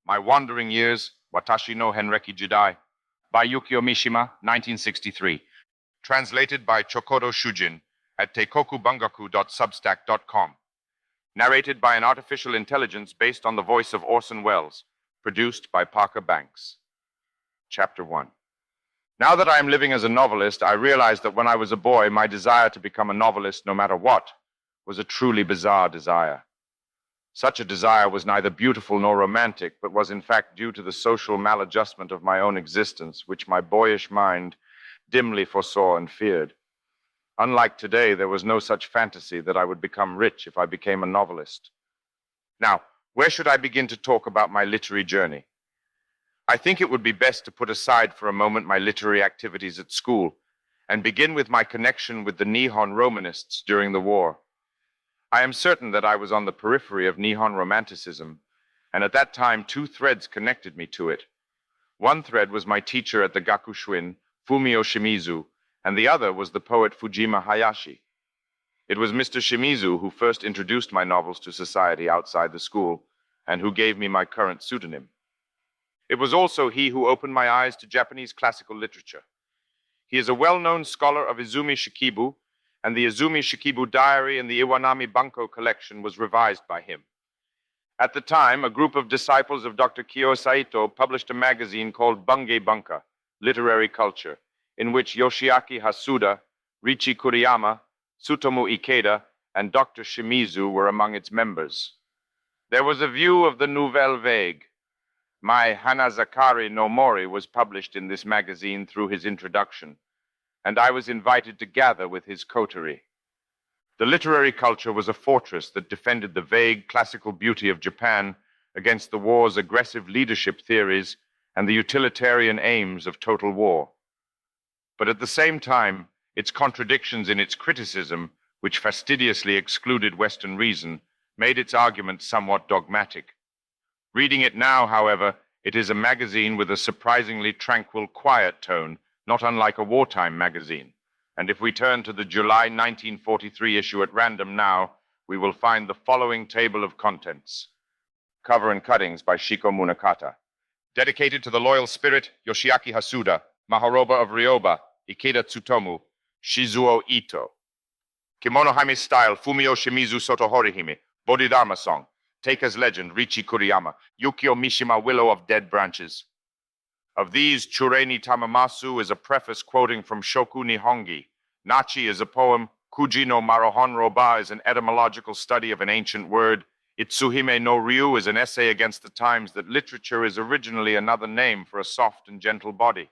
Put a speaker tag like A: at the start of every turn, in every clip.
A: My Wandering Years, Watashi no Henreki Jidai, by Yukio Mishima, 1963. Translated by Chokodo Shujin at teikokubangaku.substack.com. Narrated by an artificial intelligence based on the voice of Orson Welles. Produced by Parker Banks. Chapter 1. Now that I am living as a novelist, I realize that when I was a boy, my desire to become a novelist, no matter what, was a truly bizarre desire. Such a desire was neither beautiful nor romantic, but was in fact due to the social maladjustment of my own existence, which my boyish mind dimly foresaw and feared. Unlike today, there was no such fantasy that I would become rich if I became a novelist. Now, where should I begin to talk about my literary journey? I think it would be best to put aside for a moment my literary activities at school and begin with my connection with the Nihon Romanists during the war. I am certain that I was on the periphery of Nihon Romanticism, and at that time 2 threads connected me to it. One thread was my teacher at the Gakushuin, Fumio Shimizu, and the other was the poet Fujima Hayashi. It was Mr. Shimizu who first introduced my novels to society outside the school, and who gave me my current pseudonym. It was also he who opened my eyes to Japanese classical literature. He is a well-known scholar of Izumi Shikibu, and the Izumi Shikibu Diary in the Iwanami Bunko collection was revised by him. At the time, a group of disciples of Dr. Kyo Saito published a magazine called Bunge Bunka, Literary Culture, in which Yoshiaki Hasuda, Richi Kuriyama, Tsutomu Ikeda, and Dr. Shimizu were among its members. There was a view of the Nouvelle Vague. My Hanazakari no Mori was published in this magazine through his introduction, and I was invited to gather with his coterie. The literary culture was a fortress that defended the vague classical beauty of Japan against the war's aggressive leadership theories and the utilitarian aims of total war. But at the same time, its contradictions in its criticism, which fastidiously excluded Western reason, made its arguments somewhat dogmatic. Reading it now, however, it is a magazine with a surprisingly tranquil, quiet tone, not unlike a wartime magazine. And if we turn to the July 1943 issue at random now, we will find the following table of contents. Cover and cuttings by Shiko Munakata. Dedicated to the loyal spirit, Yoshiaki Hasuda, Mahoroba of Ryoba, Ikeda Tsutomu, Shizuo Ito. Kimono Hime Style, Fumio Shimizu Sotohorihime, Bodhidharma Song. Taker's Legend, Richi Kuriyama, Yukio Mishima, Willow of Dead Branches. Of these, Chureni Tamamasu is a preface quoting from Shoku Nihongi. Nachi is a poem. Kuji no Marohon Roba is an etymological study of an ancient word. Itsuhime no Ryu is an essay against the times that literature is originally another name for a soft and gentle body.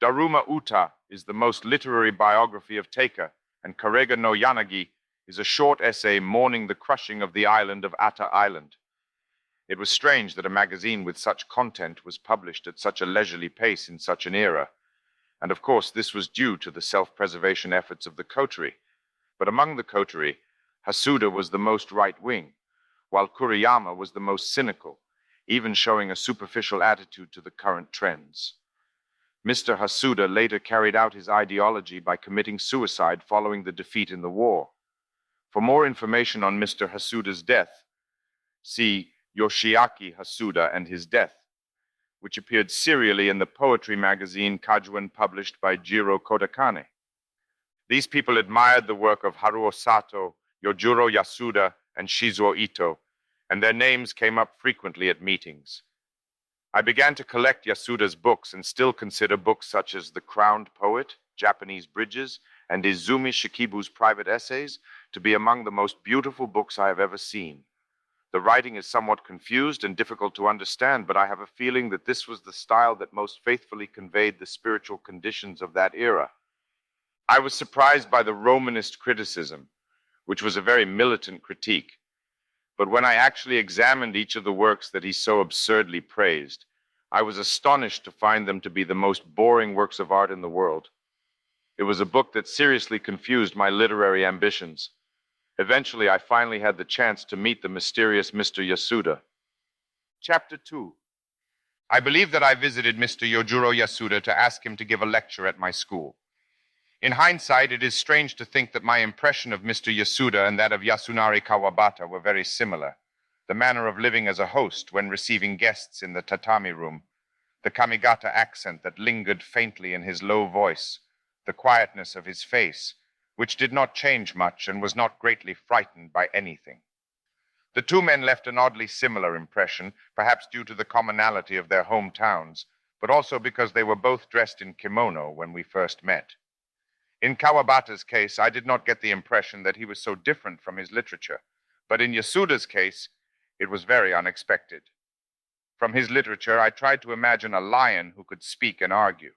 A: Daruma Uta is the most literary biography of Taker, and Karega no Yanagi is a short essay mourning the crushing of the island of Ata Island. It was strange that a magazine with such content was published at such a leisurely pace in such an era, and of course this was due to the self-preservation efforts of the coterie. But among the coterie, Hasuda was the most right-wing, while Kuriyama was the most cynical, even showing a superficial attitude to the current trends. Mr. Hasuda later carried out his ideology by committing suicide following the defeat in the war. For more information on Mr. Hasuda's death, see Yoshiaki Hasuda and His Death, which appeared serially in the poetry magazine Kajuan published by Jiro Kodakane. These people admired the work of Haruo Sato, Yojuro Yasuda, and Shizuo Ito, and their names came up frequently at meetings. I began to collect Yasuda's books and still consider books such as The Crowned Poet, Japanese Bridges, and Izumi Shikibu's private essays to be among the most beautiful books I have ever seen. The writing is somewhat confused and difficult to understand, but I have a feeling that this was the style that most faithfully conveyed the spiritual conditions of that era. I was surprised by the Romanist criticism, which was a very militant critique. But when I actually examined each of the works that he so absurdly praised, I was astonished to find them to be the most boring works of art in the world. It was a book that seriously confused my literary ambitions. Eventually, I finally had the chance to meet the mysterious Mr. Yasuda. Chapter 2. I believe that I visited Mr. Yojuro Yasuda to ask him to give a lecture at my school. In hindsight, it is strange to think that my impression of Mr. Yasuda and that of Yasunari Kawabata were very similar. the manner of living as a host when receiving guests in the tatami room, the Kamigata accent that lingered faintly in his low voice, the quietness of his face, which did not change much and was not greatly frightened by anything. The two men left an oddly similar impression, perhaps due to the commonality of their hometowns, but also because they were both dressed in kimono when we first met. In Kawabata's case, I did not get the impression that he was so different from his literature, but in Yasuda's case, it was very unexpected. From his literature, I tried to imagine a lion who could speak and argue.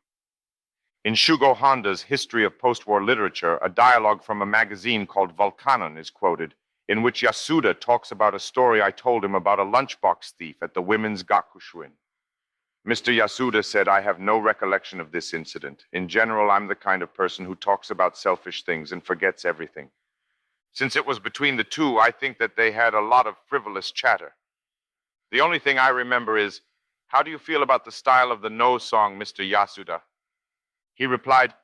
A: In Shugo Honda's History of Post-War Literature, a dialogue from a magazine called Volcanon is quoted, in which Yasuda talks about a story I told him about a lunchbox thief at the women's gakushuin. Mr. Yasuda said, "I have no recollection of this incident. In general, I'm the kind of person who talks about selfish things and forgets everything. Since it was between the two, I think that they had a lot of frivolous chatter. The only thing I remember is, 'How do you feel about the style of the No song, Mr. Yasuda?' He replied,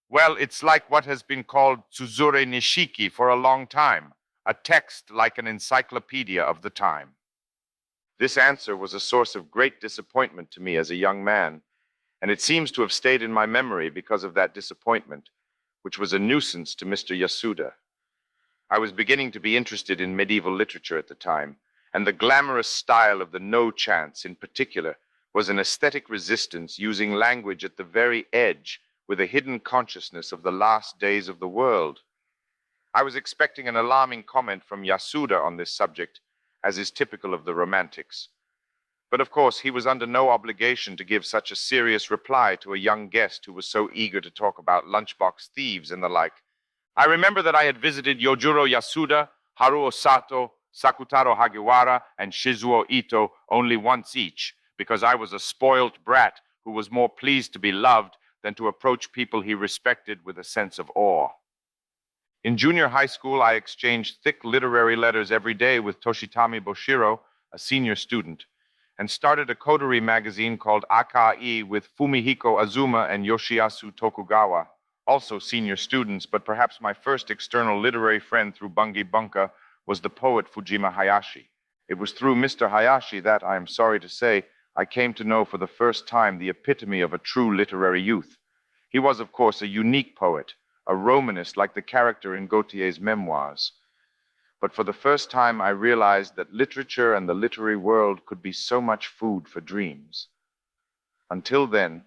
A: 'Well, it's like what has been called Tsuzure Nishiki for a long time, a text like an encyclopedia of the time.' This answer was a source of great disappointment to me as a young man, and it seems to have stayed in my memory because of that disappointment, which was a nuisance to Mr. Yasuda. I was beginning to be interested in medieval literature at the time, and the glamorous style of the No chants in particular was an aesthetic resistance using language at the very edge with a hidden consciousness of the last days of the world. I was expecting an alarming comment from Yasuda on this subject, as is typical of the Romantics. But of course, he was under no obligation to give such a serious reply to a young guest who was so eager to talk about lunchbox thieves and the like. I remember that I had visited Yojuro Yasuda, Haruo Sato, Sakutaro Hagiwara, and Shizuo Ito only once each, because I was a spoilt brat who was more pleased to be loved than to approach people he respected with a sense of awe. In junior high school, I exchanged thick literary letters every day with Toshitami Boshiro, a senior student, and started a coterie magazine called Akai with Fumihiko Azuma and Yoshiyasu Tokugawa, also senior students, but perhaps my first external literary friend through Bungi Bunka was the poet Fujima Hayashi. It was through Mr. Hayashi that, I am sorry to say, I came to know for the first time the epitome of a true literary youth. He was, of course, a unique poet, a Romanist like the character in Gautier's memoirs. But for the first time, I realized that literature and the literary world could be so much food for dreams. Until then,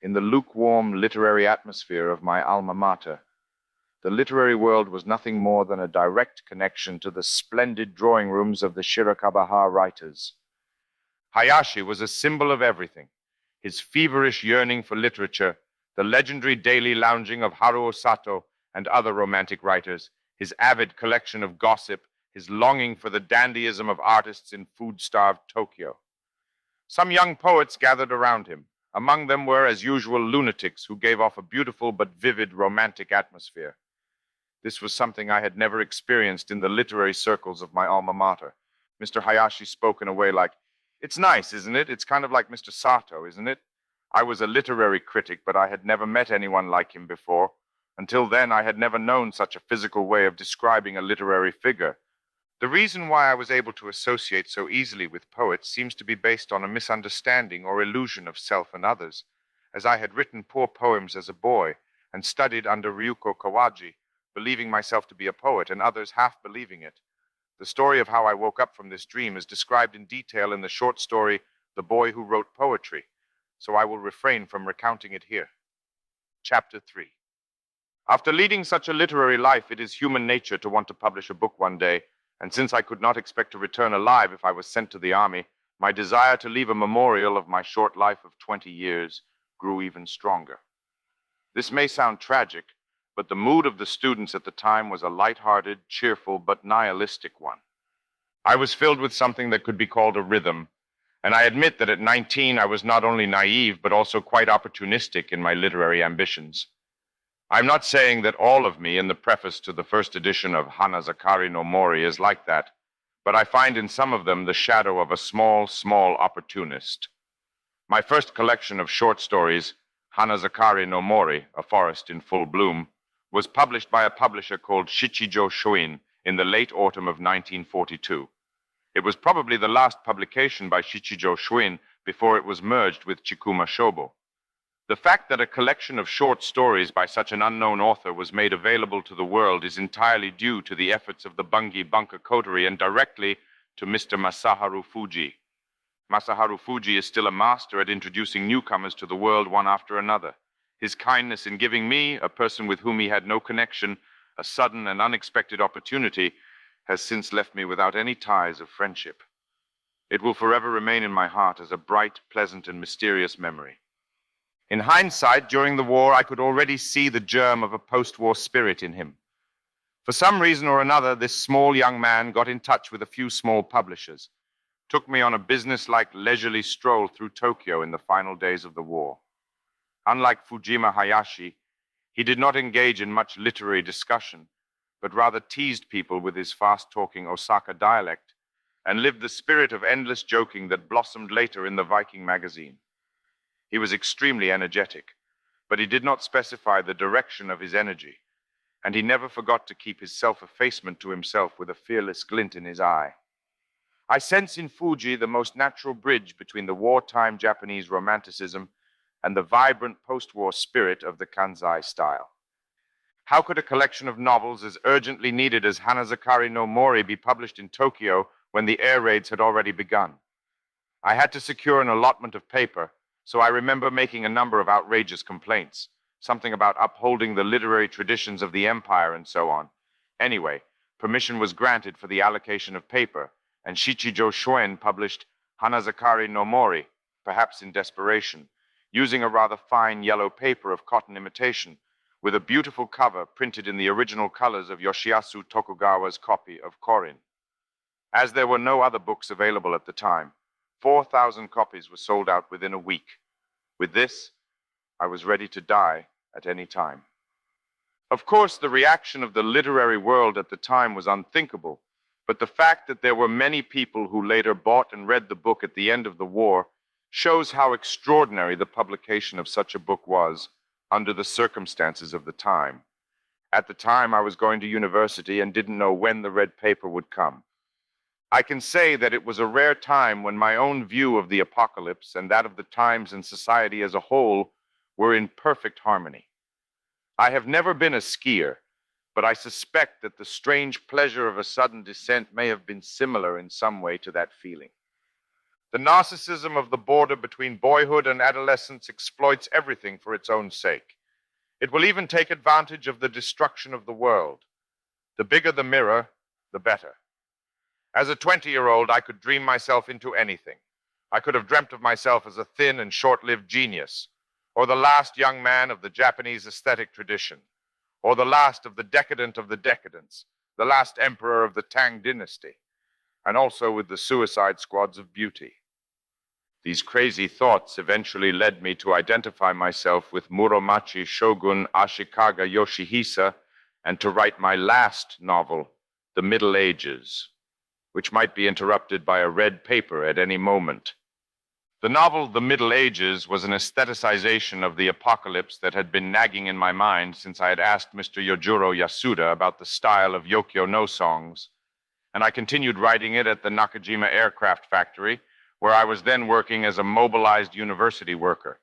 A: in the lukewarm literary atmosphere of my alma mater, the literary world was nothing more than a direct connection to the splendid drawing rooms of the Shirakabaha writers. Hayashi was a symbol of everything: his feverish yearning for literature, the legendary daily lounging of Haruo Sato and other romantic writers, his avid collection of gossip, his longing for the dandyism of artists in food-starved Tokyo. Some young poets gathered around him. Among them were, as usual, lunatics who gave off a beautiful but vivid romantic atmosphere. This was something I had never experienced in the literary circles of my alma mater. Mr. Hayashi spoke in a way like, "It's nice, isn't it? It's kind of like Mr. Sato, isn't it?" I was a literary critic, but I had never met anyone like him before. Until then, I had never known such a physical way of describing a literary figure. The reason why I was able to associate so easily with poets seems to be based on a misunderstanding or illusion of self and others, as I had written poor poems as a boy and studied under Ryuko Kawaji, believing myself to be a poet and others half believing it. The story of how I woke up from this dream is described in detail in the short story, The Boy Who Wrote Poetry, so I will refrain from recounting it here. Chapter 3. After leading such a literary life, it is human nature to want to publish a book one day, and since I could not expect to return alive if I was sent to the army, my desire to leave a memorial of my short life of 20 years grew even stronger. This may sound tragic, but the mood of the students at the time was a light-hearted, cheerful, but nihilistic one. I was filled with something that could be called a rhythm, and I admit that at 19 I was not only naive, but also quite opportunistic in my literary ambitions. I'm not saying that all of me in the preface to the first edition of Hanazakari no Mori is like that, but I find in some of them the shadow of a small opportunist. My first collection of short stories, Hanazakari no Mori, A Forest in Full Bloom, was published by a publisher called Shichijo Shoin in the late autumn of 1942. It was probably the last publication by Shichijo Shuin before it was merged with Chikuma Shobo. The fact that a collection of short stories by such an unknown author was made available to the world is entirely due to the efforts of the Bungi Bunka coterie and directly to Mr. Masaharu Fuji. Masaharu Fuji is still a master at introducing newcomers to the world one after another. His kindness in giving me, a person with whom he had no connection, a sudden and unexpected opportunity, has since left me without any ties of friendship. It will forever remain in my heart as a bright, pleasant, and mysterious memory. In hindsight, during the war, I could already see the germ of a post-war spirit in him. For some reason or another, this small young man got in touch with a few small publishers, took me on a business-like leisurely stroll through Tokyo in the final days of the war. Unlike Fujima Hayashi, he did not engage in much literary discussion, but rather teased people with his fast-talking Osaka dialect and lived the spirit of endless joking that blossomed later in the Viking magazine. He was extremely energetic, but he did not specify the direction of his energy, and he never forgot to keep his self-effacement to himself with a fearless glint in his eye. I sense in Fuji the most natural bridge between the wartime Japanese romanticism and the vibrant post-war spirit of the Kansai style. How could a collection of novels as urgently needed as Hanazakari no Mori be published in Tokyo when the air raids had already begun? I had to secure an allotment of paper, so I remember making a number of outrageous complaints, something about upholding the literary traditions of the empire and so on. Anyway, permission was granted for the allocation of paper, and Shichijo Shuin published Hanazakari no Mori, perhaps in desperation, using a rather fine yellow paper of cotton imitation, with a beautiful cover printed in the original colors of Yoshiyasu Tokugawa's copy of Korin. As there were no other books available at the time, 4,000 copies were sold out within a week. With this, I was ready to die at any time. Of course, the reaction of the literary world at the time was unthinkable, but the fact that there were many people who later bought and read the book at the end of the war shows how extraordinary the publication of such a book was under the circumstances of the time. At the time, I was going to university and didn't know when the red paper would come. I can say that it was a rare time when my own view of the apocalypse and that of the times and society as a whole were in perfect harmony. I have never been a skier, but I suspect that the strange pleasure of a sudden descent may have been similar in some way to that feeling. The narcissism of the border between boyhood and adolescence exploits everything for its own sake. It will even take advantage of the destruction of the world. The bigger the mirror, the better. As a 20-year-old, I could dream myself into anything. I could have dreamt of myself as a thin and short-lived genius, or the last young man of the Japanese aesthetic tradition, or the last of the decadent of the decadents, the last emperor of the Tang dynasty, and also with the suicide squads of beauty. These crazy thoughts eventually led me to identify myself with Muromachi Shogun Ashikaga Yoshihisa and to write my last novel, The Middle Ages, which might be interrupted by a red paper at any moment. The novel The Middle Ages was an aestheticization of the apocalypse that had been nagging in my mind since I had asked Mr. Yojuro Yasuda about the style of Yukio no songs, and I continued writing it at the Nakajima Aircraft Factory, where I was then working as a mobilized university worker.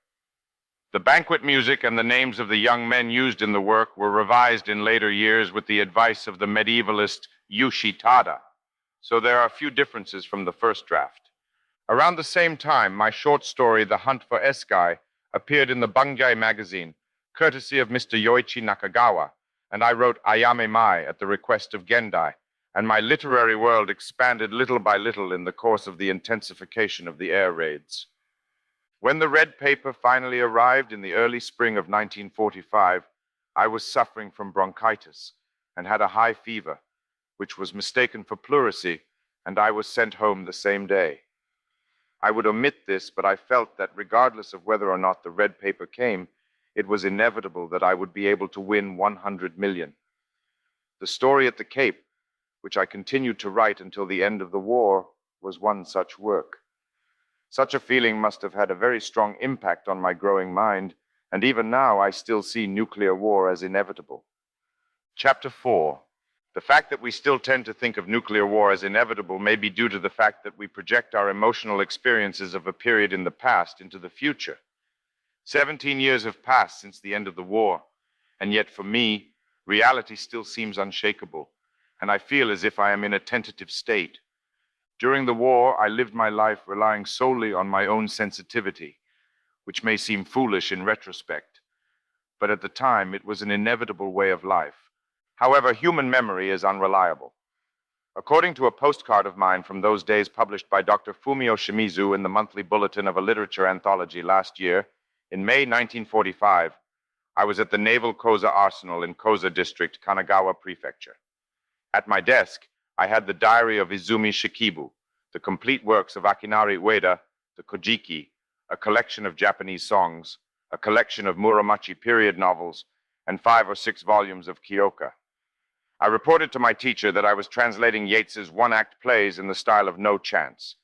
A: The banquet music and the names of the young men used in the work were revised in later years with the advice of the medievalist Yushi Tada, so there are a few differences from the first draft. Around the same time, my short story, The Hunt for S-Guy, appeared in the Bangai magazine, courtesy of Mr. Yoichi Nakagawa, and I wrote Ayame Mai at the request of Gendai, and my literary world expanded little by little in the course of the intensification of the air raids. When the red paper finally arrived in the early spring of 1945, I was suffering from bronchitis and had a high fever, which was mistaken for pleurisy, and I was sent home the same day. I would omit this, but I felt that regardless of whether or not the red paper came, it was inevitable that I would be able to win 100 million. The story at the Cape, which I continued to write until the end of the war, was one such work. Such a feeling must have had a very strong impact on my growing mind, and even now I still see nuclear war as inevitable. Chapter 4. The fact that we still tend to think of nuclear war as inevitable may be due to the fact that we project our emotional experiences of a period in the past into the future. 17 years have passed since the end of the war, and yet for me, reality still seems unshakable, and I feel as if I am in a tentative state. During the war, I lived my life relying solely on my own sensitivity, which may seem foolish in retrospect, but at the time it was an inevitable way of life. However, human memory is unreliable. According to a postcard of mine from those days published by Dr. Fumio Shimizu in the monthly bulletin of a literature anthology last year, in May 1945, I was at the Naval Koza Arsenal in Koza District, Kanagawa Prefecture. At my desk, I had the diary of Izumi Shikibu, the complete works of Akinari Ueda, the Kojiki, a collection of Japanese songs, a collection of Muromachi period novels, and 5 or 6 volumes of Kyoka. I reported to my teacher that I was translating Yeats's one-act plays in the style of No Chance.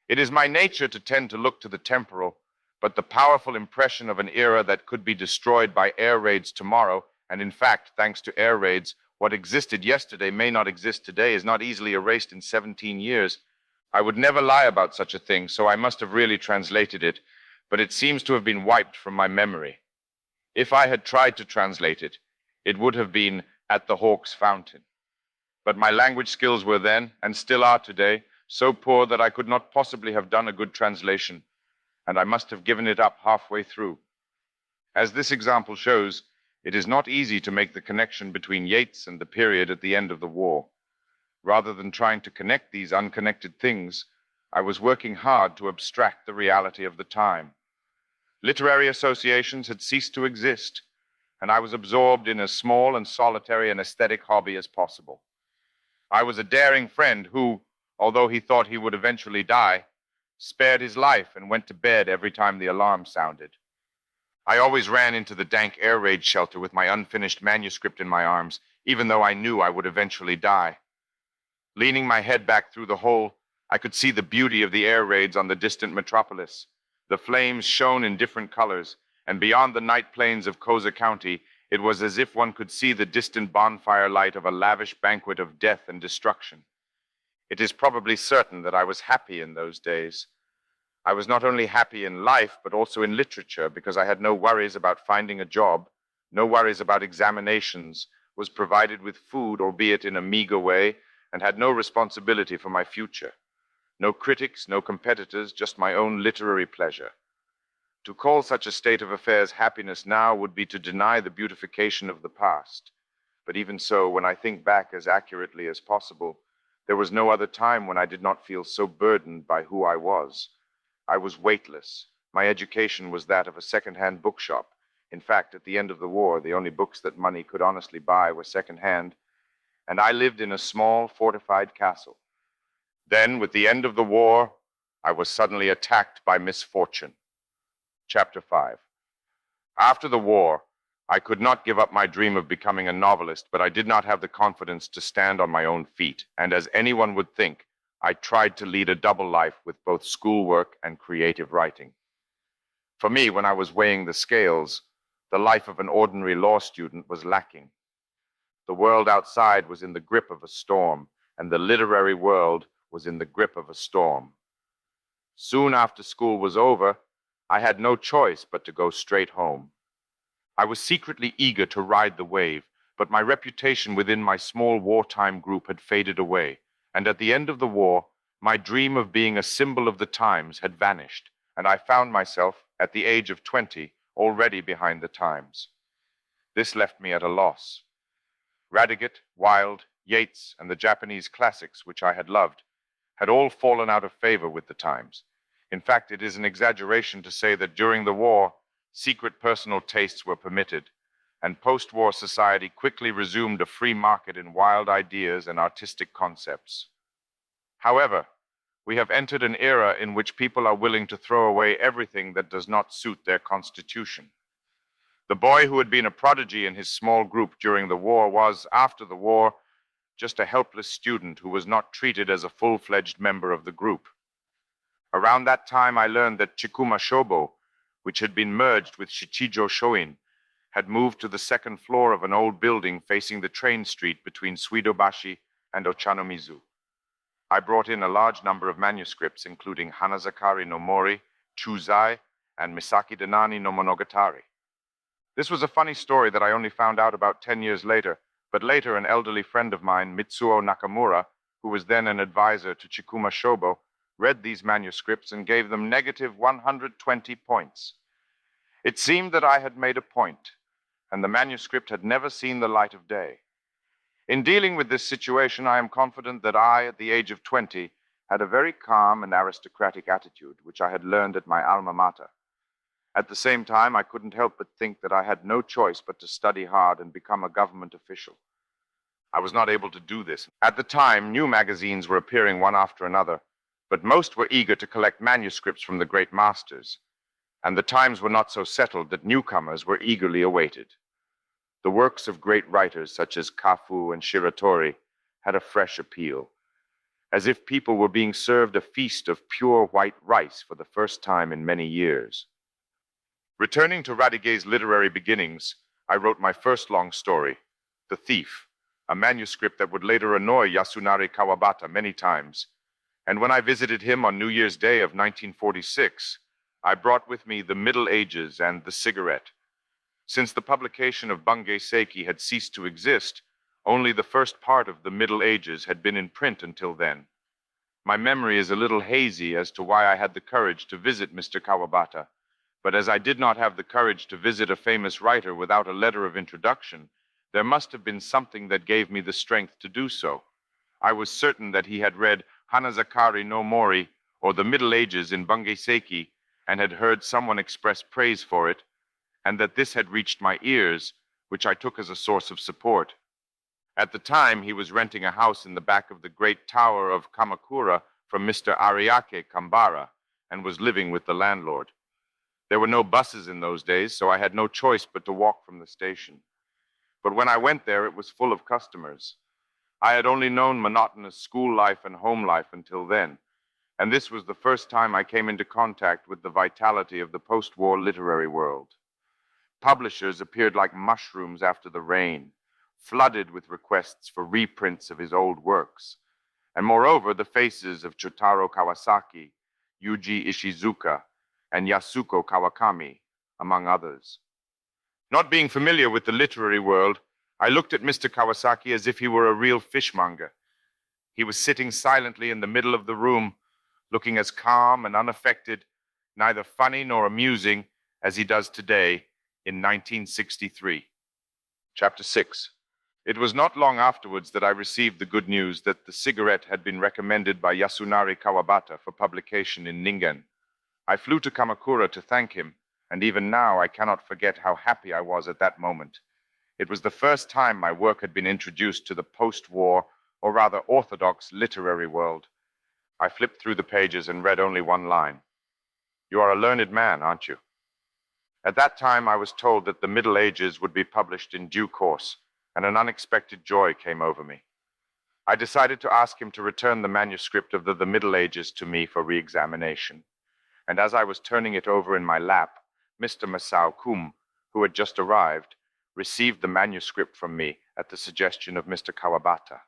A: It is my nature to tend to look to the temporal, but the powerful impression of an era that could be destroyed by air raids tomorrow, and in fact, thanks to air raids, what existed yesterday may not exist today, is not easily erased in 17 years. I would never lie about such a thing, so I must have really translated it, but it seems to have been wiped from my memory. If I had tried to translate it, it would have been At the Hawk's Fountain. But my language skills were then, and still are today, so poor that I could not possibly have done a good translation, and I must have given it up halfway through. As this example shows, it is not easy to make the connection between Yeats and the period at the end of the war. Rather than trying to connect these unconnected things, I was working hard to abstract the reality of the time. Literary associations had ceased to exist, and I was absorbed in as small and solitary an aesthetic hobby as possible. I was a daring friend who, although he thought he would eventually die, spared his life and went to bed every time the alarm sounded. I always ran into the dank air raid shelter with my unfinished manuscript in my arms, even though I knew I would eventually die. Leaning my head back through the hole, I could see the beauty of the air raids on the distant metropolis. The flames shone in different colors, and beyond the night plains of Koza County, it was as if one could see the distant bonfire light of a lavish banquet of death and destruction. It is probably certain that I was happy in those days. I was not only happy in life, but also in literature, because I had no worries about finding a job, no worries about examinations, was provided with food, albeit in a meager way, and had no responsibility for my future. No critics, no competitors, just my own literary pleasure. To call such a state of affairs happiness now would be to deny the beautification of the past. But even so, when I think back as accurately as possible, there was no other time when I did not feel so burdened by who I was. I was weightless. My education was that of a second-hand bookshop. In fact, at the end of the war, the only books that money could honestly buy were second-hand, and I lived in a small, fortified castle. Then, with the end of the war, I was suddenly attacked by misfortune. Chapter 5. After the war, I could not give up my dream of becoming a novelist, but I did not have the confidence to stand on my own feet, and as anyone would think, I tried to lead a double life with both schoolwork and creative writing. For me, when I was weighing the scales, the life of an ordinary law student was lacking. The world outside was in the grip of a storm, and the literary world was in the grip of a storm. Soon after school was over, I had no choice but to go straight home. I was secretly eager to ride the wave, but my reputation within my small wartime group had faded away, and at the end of the war, my dream of being a symbol of the times had vanished, and I found myself, at the age of 20, already behind the times. This left me at a loss. Radiguet, Wilde, Yeats, and the Japanese classics, which I had loved, had all fallen out of favor with the times. In fact, it is an exaggeration to say that during the war, secret personal tastes were permitted, and post-war society quickly resumed a free market in wild ideas and artistic concepts. However, we have entered an era in which people are willing to throw away everything that does not suit their constitution. The boy who had been a prodigy in his small group during the war was, after the war, just a helpless student who was not treated as a full-fledged member of the group. Around that time, I learned that Chikuma Shobo, which had been merged with Shichijo Shoin, had moved to the second floor of an old building facing the train street between Suidobashi and Ochanomizu. I brought in a large number of manuscripts, including Hanazakari no Mori, Chuzai, and Misaki Denani no Monogatari. This was a funny story that I only found out about 10 years later, but later an elderly friend of mine, Mitsuo Nakamura, who was then an advisor to Chikuma Shobo, read these manuscripts and gave them negative 120 points. It seemed that I had made a point, and the manuscript had never seen the light of day. In dealing with this situation, I am confident that I, at the age of 20, had a very calm and aristocratic attitude, which I had learned at my alma mater. At the same time, I couldn't help but think that I had no choice but to study hard and become a government official. I was not able to do this. At the time, new magazines were appearing one after another, but most were eager to collect manuscripts from the great masters, and the times were not so settled that newcomers were eagerly awaited. The works of great writers such as Kafu and Shiratori had a fresh appeal, as if people were being served a feast of pure white rice for the first time in many years. Returning to Radige's literary beginnings, I wrote my first long story, The Thief, a manuscript that would later annoy Yasunari Kawabata many times. And when I visited him on New Year's Day of 1946, I brought with me The Middle Ages and The Cigarette. Since the publication of Bungei Seiki had ceased to exist, only the first part of The Middle Ages had been in print until then. My memory is a little hazy as to why I had the courage to visit Mr. Kawabata, but as I did not have the courage to visit a famous writer without a letter of introduction, there must have been something that gave me the strength to do so. I was certain that he had read Hanazakari no Mori or The Middle Ages in Bungei Seiki and had heard someone express praise for it, and that this had reached my ears, which I took as a source of support. At the time, he was renting a house in the back of the great tower of Kamakura from Mr. Ariake Kambara and was living with the landlord. There were no buses in those days, so I had no choice but to walk from the station. But when I went there, it was full of customers. I had only known monotonous school life and home life until then, and this was the first time I came into contact with the vitality of the post-war literary world. Publishers appeared like mushrooms after the rain, flooded with requests for reprints of his old works, and moreover, the faces of Chotaro Kawasaki, Yuji Ishizuka, and Yasuko Kawakami, among others. Not being familiar with the literary world, I looked at Mr. Kawasaki as if he were a real fishmonger. He was sitting silently in the middle of the room, looking as calm and unaffected, neither funny nor amusing, as he does today in 1963. Chapter 6. It was not long afterwards that I received the good news that The Cigarette had been recommended by Yasunari Kawabata for publication in Ningen. I flew to Kamakura to thank him, and even now I cannot forget how happy I was at that moment. It was the first time my work had been introduced to the post-war, or rather orthodox, literary world. I flipped through the pages and read only one line. "You are a learned man, aren't you?" At that time, I was told that The Middle Ages would be published in due course, and an unexpected joy came over me. I decided to ask him to return the manuscript of the Middle Ages to me for re-examination. And as I was turning it over in my lap, Mr. Masao Kum, who had just arrived, received the manuscript from me at the suggestion of Mr. Kawabata.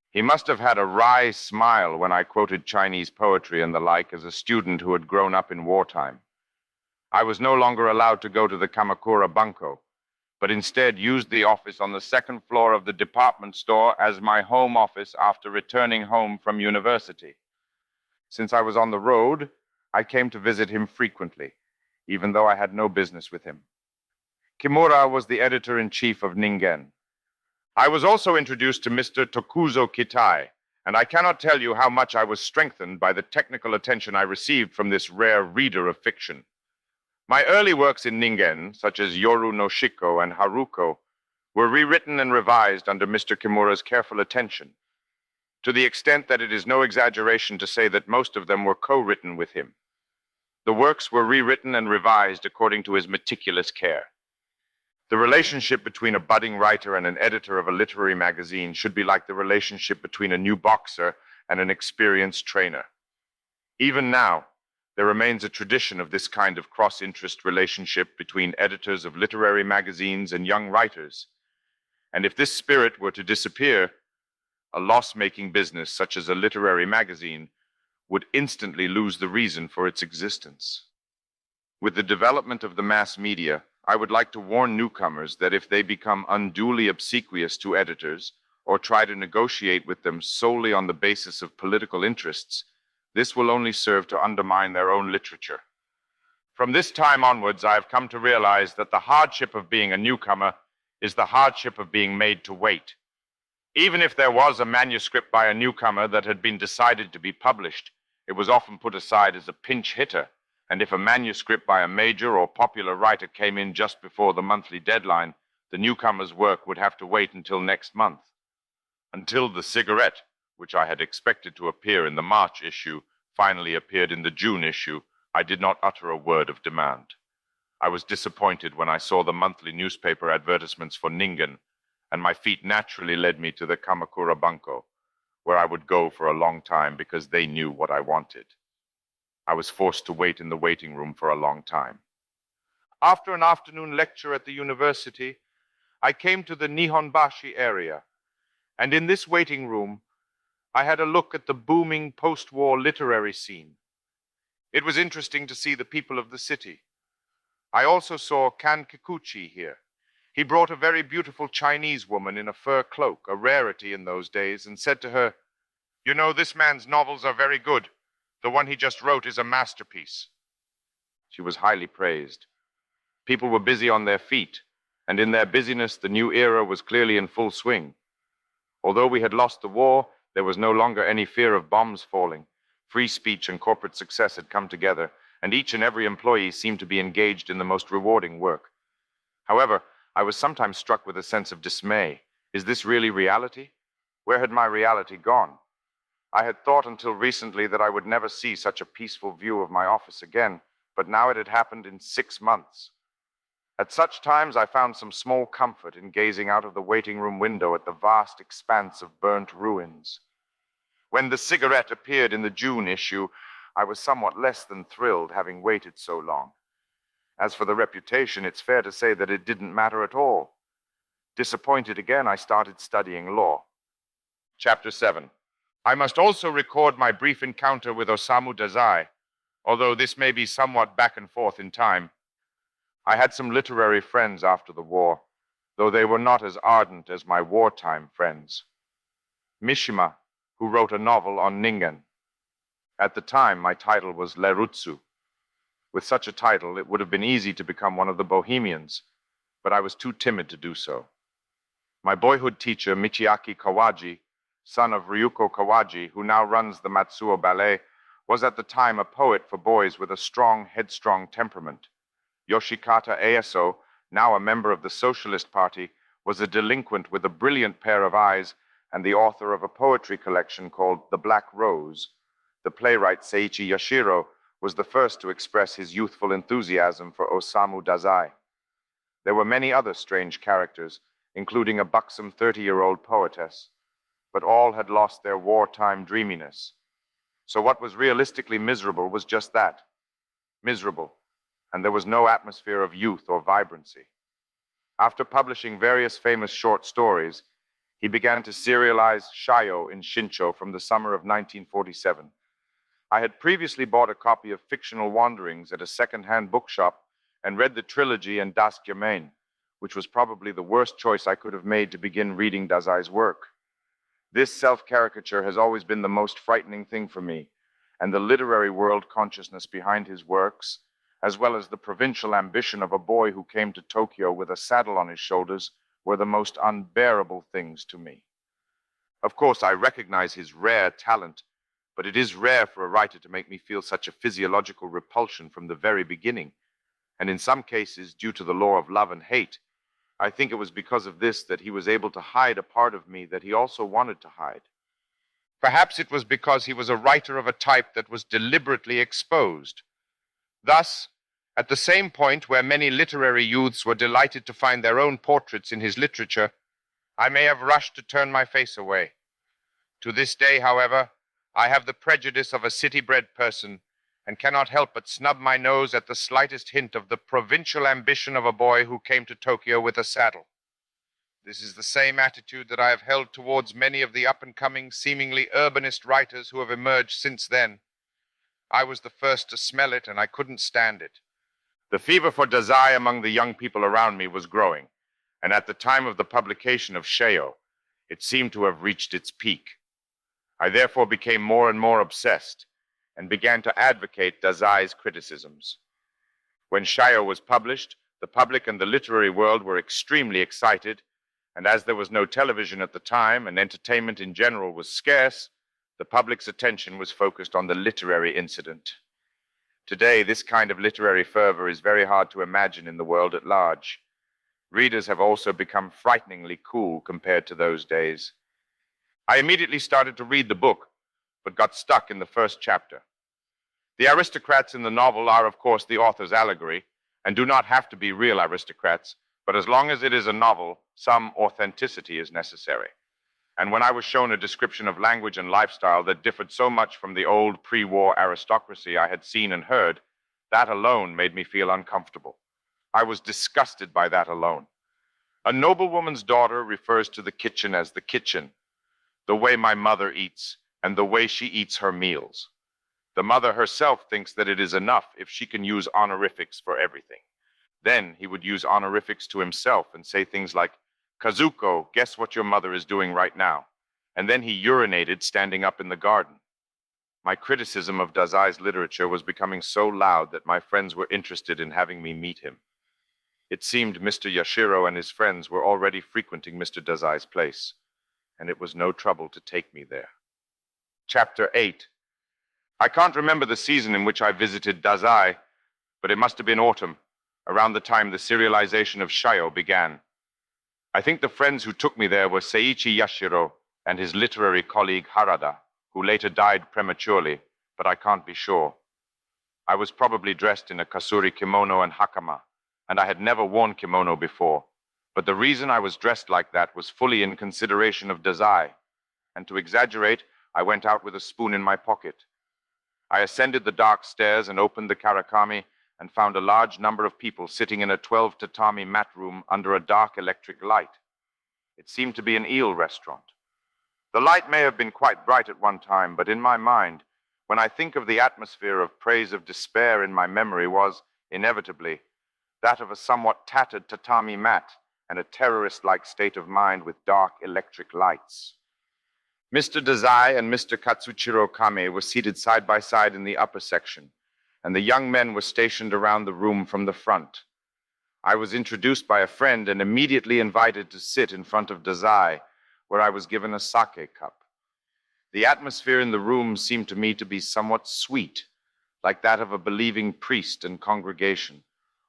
A: He must have had a wry smile when I quoted Chinese poetry and the like as a student who had grown up in wartime. I was no longer allowed to go to the Kamakura Bunko, but instead used the office on the second floor of the department store as my home office after returning home from university. Since I was on the road, I came to visit him frequently, even though I had no business with him. Kimura was the editor-in-chief of Ningen. I was also introduced to Mr. Tokuzo Kitai, and I cannot tell you how much I was strengthened by the technical attention I received from this rare reader of fiction. My early works in Ningen, such as Yoru no Shiko and Haruko, were rewritten and revised under Mr. Kimura's careful attention, to the extent that it is no exaggeration to say that most of them were co-written with him. The works were rewritten and revised according to his meticulous care. The relationship between a budding writer and an editor of a literary magazine should be like the relationship between a new boxer and an experienced trainer. Even now, There remains a tradition of this kind of cross-interest relationship between editors of literary magazines and young writers. And if this spirit were to disappear, a loss-making business such as a literary magazine would instantly lose the reason for its existence. With the development of the mass media, I would like to warn newcomers that if they become unduly obsequious to editors or try to negotiate with them solely on the basis of political interests, this will only serve to undermine their own literature. From this time onwards, I have come to realize that the hardship of being a newcomer is the hardship of being made to wait. Even if there was a manuscript by a newcomer that had been decided to be published, it was often put aside as a pinch hitter, and if a manuscript by a major or popular writer came in just before the monthly deadline, the newcomer's work would have to wait until next month. Until The Cigarette, which I had expected to appear in the March issue, finally appeared in the June issue, I did not utter a word of demand. I was disappointed when I saw the monthly newspaper advertisements for Ningen, and my feet naturally led me to the Kamakura Bunko, where I would go for a long time because they knew what I wanted. I was forced to wait in the waiting room for a long time. After an afternoon lecture at the university, I came to the Nihonbashi area, and in this waiting room, I had a look at the booming post-war literary scene. It was interesting to see the people of the city. I also saw Kan Kikuchi here. He brought a very beautiful Chinese woman in a fur cloak, a rarity in those days, and said to her, "You know, this man's novels are very good. The one he just wrote is a masterpiece." She was highly praised. People were busy on their feet, and in their busyness, the new era was clearly in full swing. Although we had lost the war, there was no longer any fear of bombs falling. Free speech and corporate success had come together, and each and every employee seemed to be engaged in the most rewarding work. However, I was sometimes struck with a sense of dismay. Is this really reality? Where had my reality gone? I had thought until recently that I would never see such a peaceful view of my office again, but now it had happened in 6 months. At such times, I found some small comfort in gazing out of the waiting room window at the vast expanse of burnt ruins. When The Cigarette appeared in the June issue, I was somewhat less than thrilled, having waited so long. As for the reputation, it's fair to say that it didn't matter at all. Disappointed again, I started studying law. Chapter 7. I must also record my brief encounter with Osamu Dazai, although this may be somewhat back and forth in time. I had some literary friends after the war, though they were not as ardent as my wartime friends. Mishima, who wrote a novel on Ningen. At the time, my title was Lerutsu. With such a title, it would have been easy to become one of the Bohemians, but I was too timid to do so. My boyhood teacher, Michiaki Kawaji, son of Ryuko Kawaji, who now runs the Matsuo Ballet, was at the time a poet for boys with a strong, headstrong temperament. Yoshikata Ieyasu, now a member of the Socialist Party, was a delinquent with a brilliant pair of eyes and the author of a poetry collection called The Black Rose. The playwright Seiichi Yashiro was the first to express his youthful enthusiasm for Osamu Dazai. There were many other strange characters, including a buxom 30-year-old poetess, but all had lost their wartime dreaminess. So what was realistically miserable was just that, miserable, and there was no atmosphere of youth or vibrancy. After publishing various famous short stories, he began to serialize Shayo in Shincho from the summer of 1947. I had previously bought a copy of Fictional Wanderings at a second-hand bookshop and read the trilogy and Das Germain, which was probably the worst choice I could have made to begin reading Dazai's work. This self-caricature has always been the most frightening thing for me, and the literary world consciousness behind his works, as well as the provincial ambition of a boy who came to Tokyo with a saddle on his shoulders, were the most unbearable things to me. Of course, I recognize his rare talent, but it is rare for a writer to make me feel such a physiological repulsion from the very beginning, and in some cases, due to the law of love and hate, I think it was because of this that he was able to hide a part of me that he also wanted to hide. Perhaps it was because he was a writer of a type that was deliberately exposed. Thus, at the same point where many literary youths were delighted to find their own portraits in his literature, I may have rushed to turn my face away. To this day, however, I have the prejudice of a city-bred person, and cannot help but snub my nose at the slightest hint of the provincial ambition of a boy who came to Tokyo with a saddle. This is the same attitude that I have held towards many of the up-and-coming, seemingly urbanist writers who have emerged since then. I was the first to smell it, and I couldn't stand it. The fever for Dazai among the young people around me was growing, and at the time of the publication of Sheo, it seemed to have reached its peak. I therefore became more and more obsessed, and began to advocate Dazai's criticisms. When Sheo was published, the public and the literary world were extremely excited, and as there was no television at the time and entertainment in general was scarce, the public's attention was focused on the literary incident. Today, this kind of literary fervor is very hard to imagine in the world at large. Readers have also become frighteningly cool compared to those days. I immediately started to read the book, but got stuck in the first chapter. The aristocrats in the novel are, of course, the author's allegory, and do not have to be real aristocrats, but as long as it is a novel, some authenticity is necessary. And when I was shown a description of language and lifestyle that differed so much from the old pre-war aristocracy I had seen and heard, that alone made me feel uncomfortable. I was disgusted by that alone. A noblewoman's daughter refers to the kitchen as the kitchen, the way my mother eats, and the way she eats her meals. The mother herself thinks that it is enough if she can use honorifics for everything. Then he would use honorifics to himself and say things like, "Kazuko, guess what your mother is doing right now?" And then he urinated standing up in the garden. My criticism of Dazai's literature was becoming so loud that my friends were interested in having me meet him. It seemed Mr. Yashiro and his friends were already frequenting Mr. Dazai's place, and it was no trouble to take me there. Chapter 8. I can't remember the season in which I visited Dazai, but it must have been autumn, around the time the serialization of Shio began. I think the friends who took me there were Seiichi Yashiro and his literary colleague Harada, who later died prematurely, but I can't be sure. I was probably dressed in a kasuri kimono and hakama, and I had never worn kimono before, but the reason I was dressed like that was fully in consideration of Dazai, and to exaggerate, I went out with a spoon in my pocket. I ascended the dark stairs and opened the karakami, and found a large number of people sitting in a 12-tatami mat room under a dark electric light. It seemed to be an eel restaurant. The light may have been quite bright at one time, but in my mind, when I think of the atmosphere of praise of despair in my memory was, inevitably, that of a somewhat tattered tatami mat and a terrorist-like state of mind with dark electric lights. Mr. Dazai and Mr. Katsuchiro Kame were seated side by side in the upper section, and the young men were stationed around the room from the front. I was introduced by a friend and immediately invited to sit in front of Dazai, where I was given a sake cup. The atmosphere in the room seemed to me to be somewhat sweet, like that of a believing priest and congregation,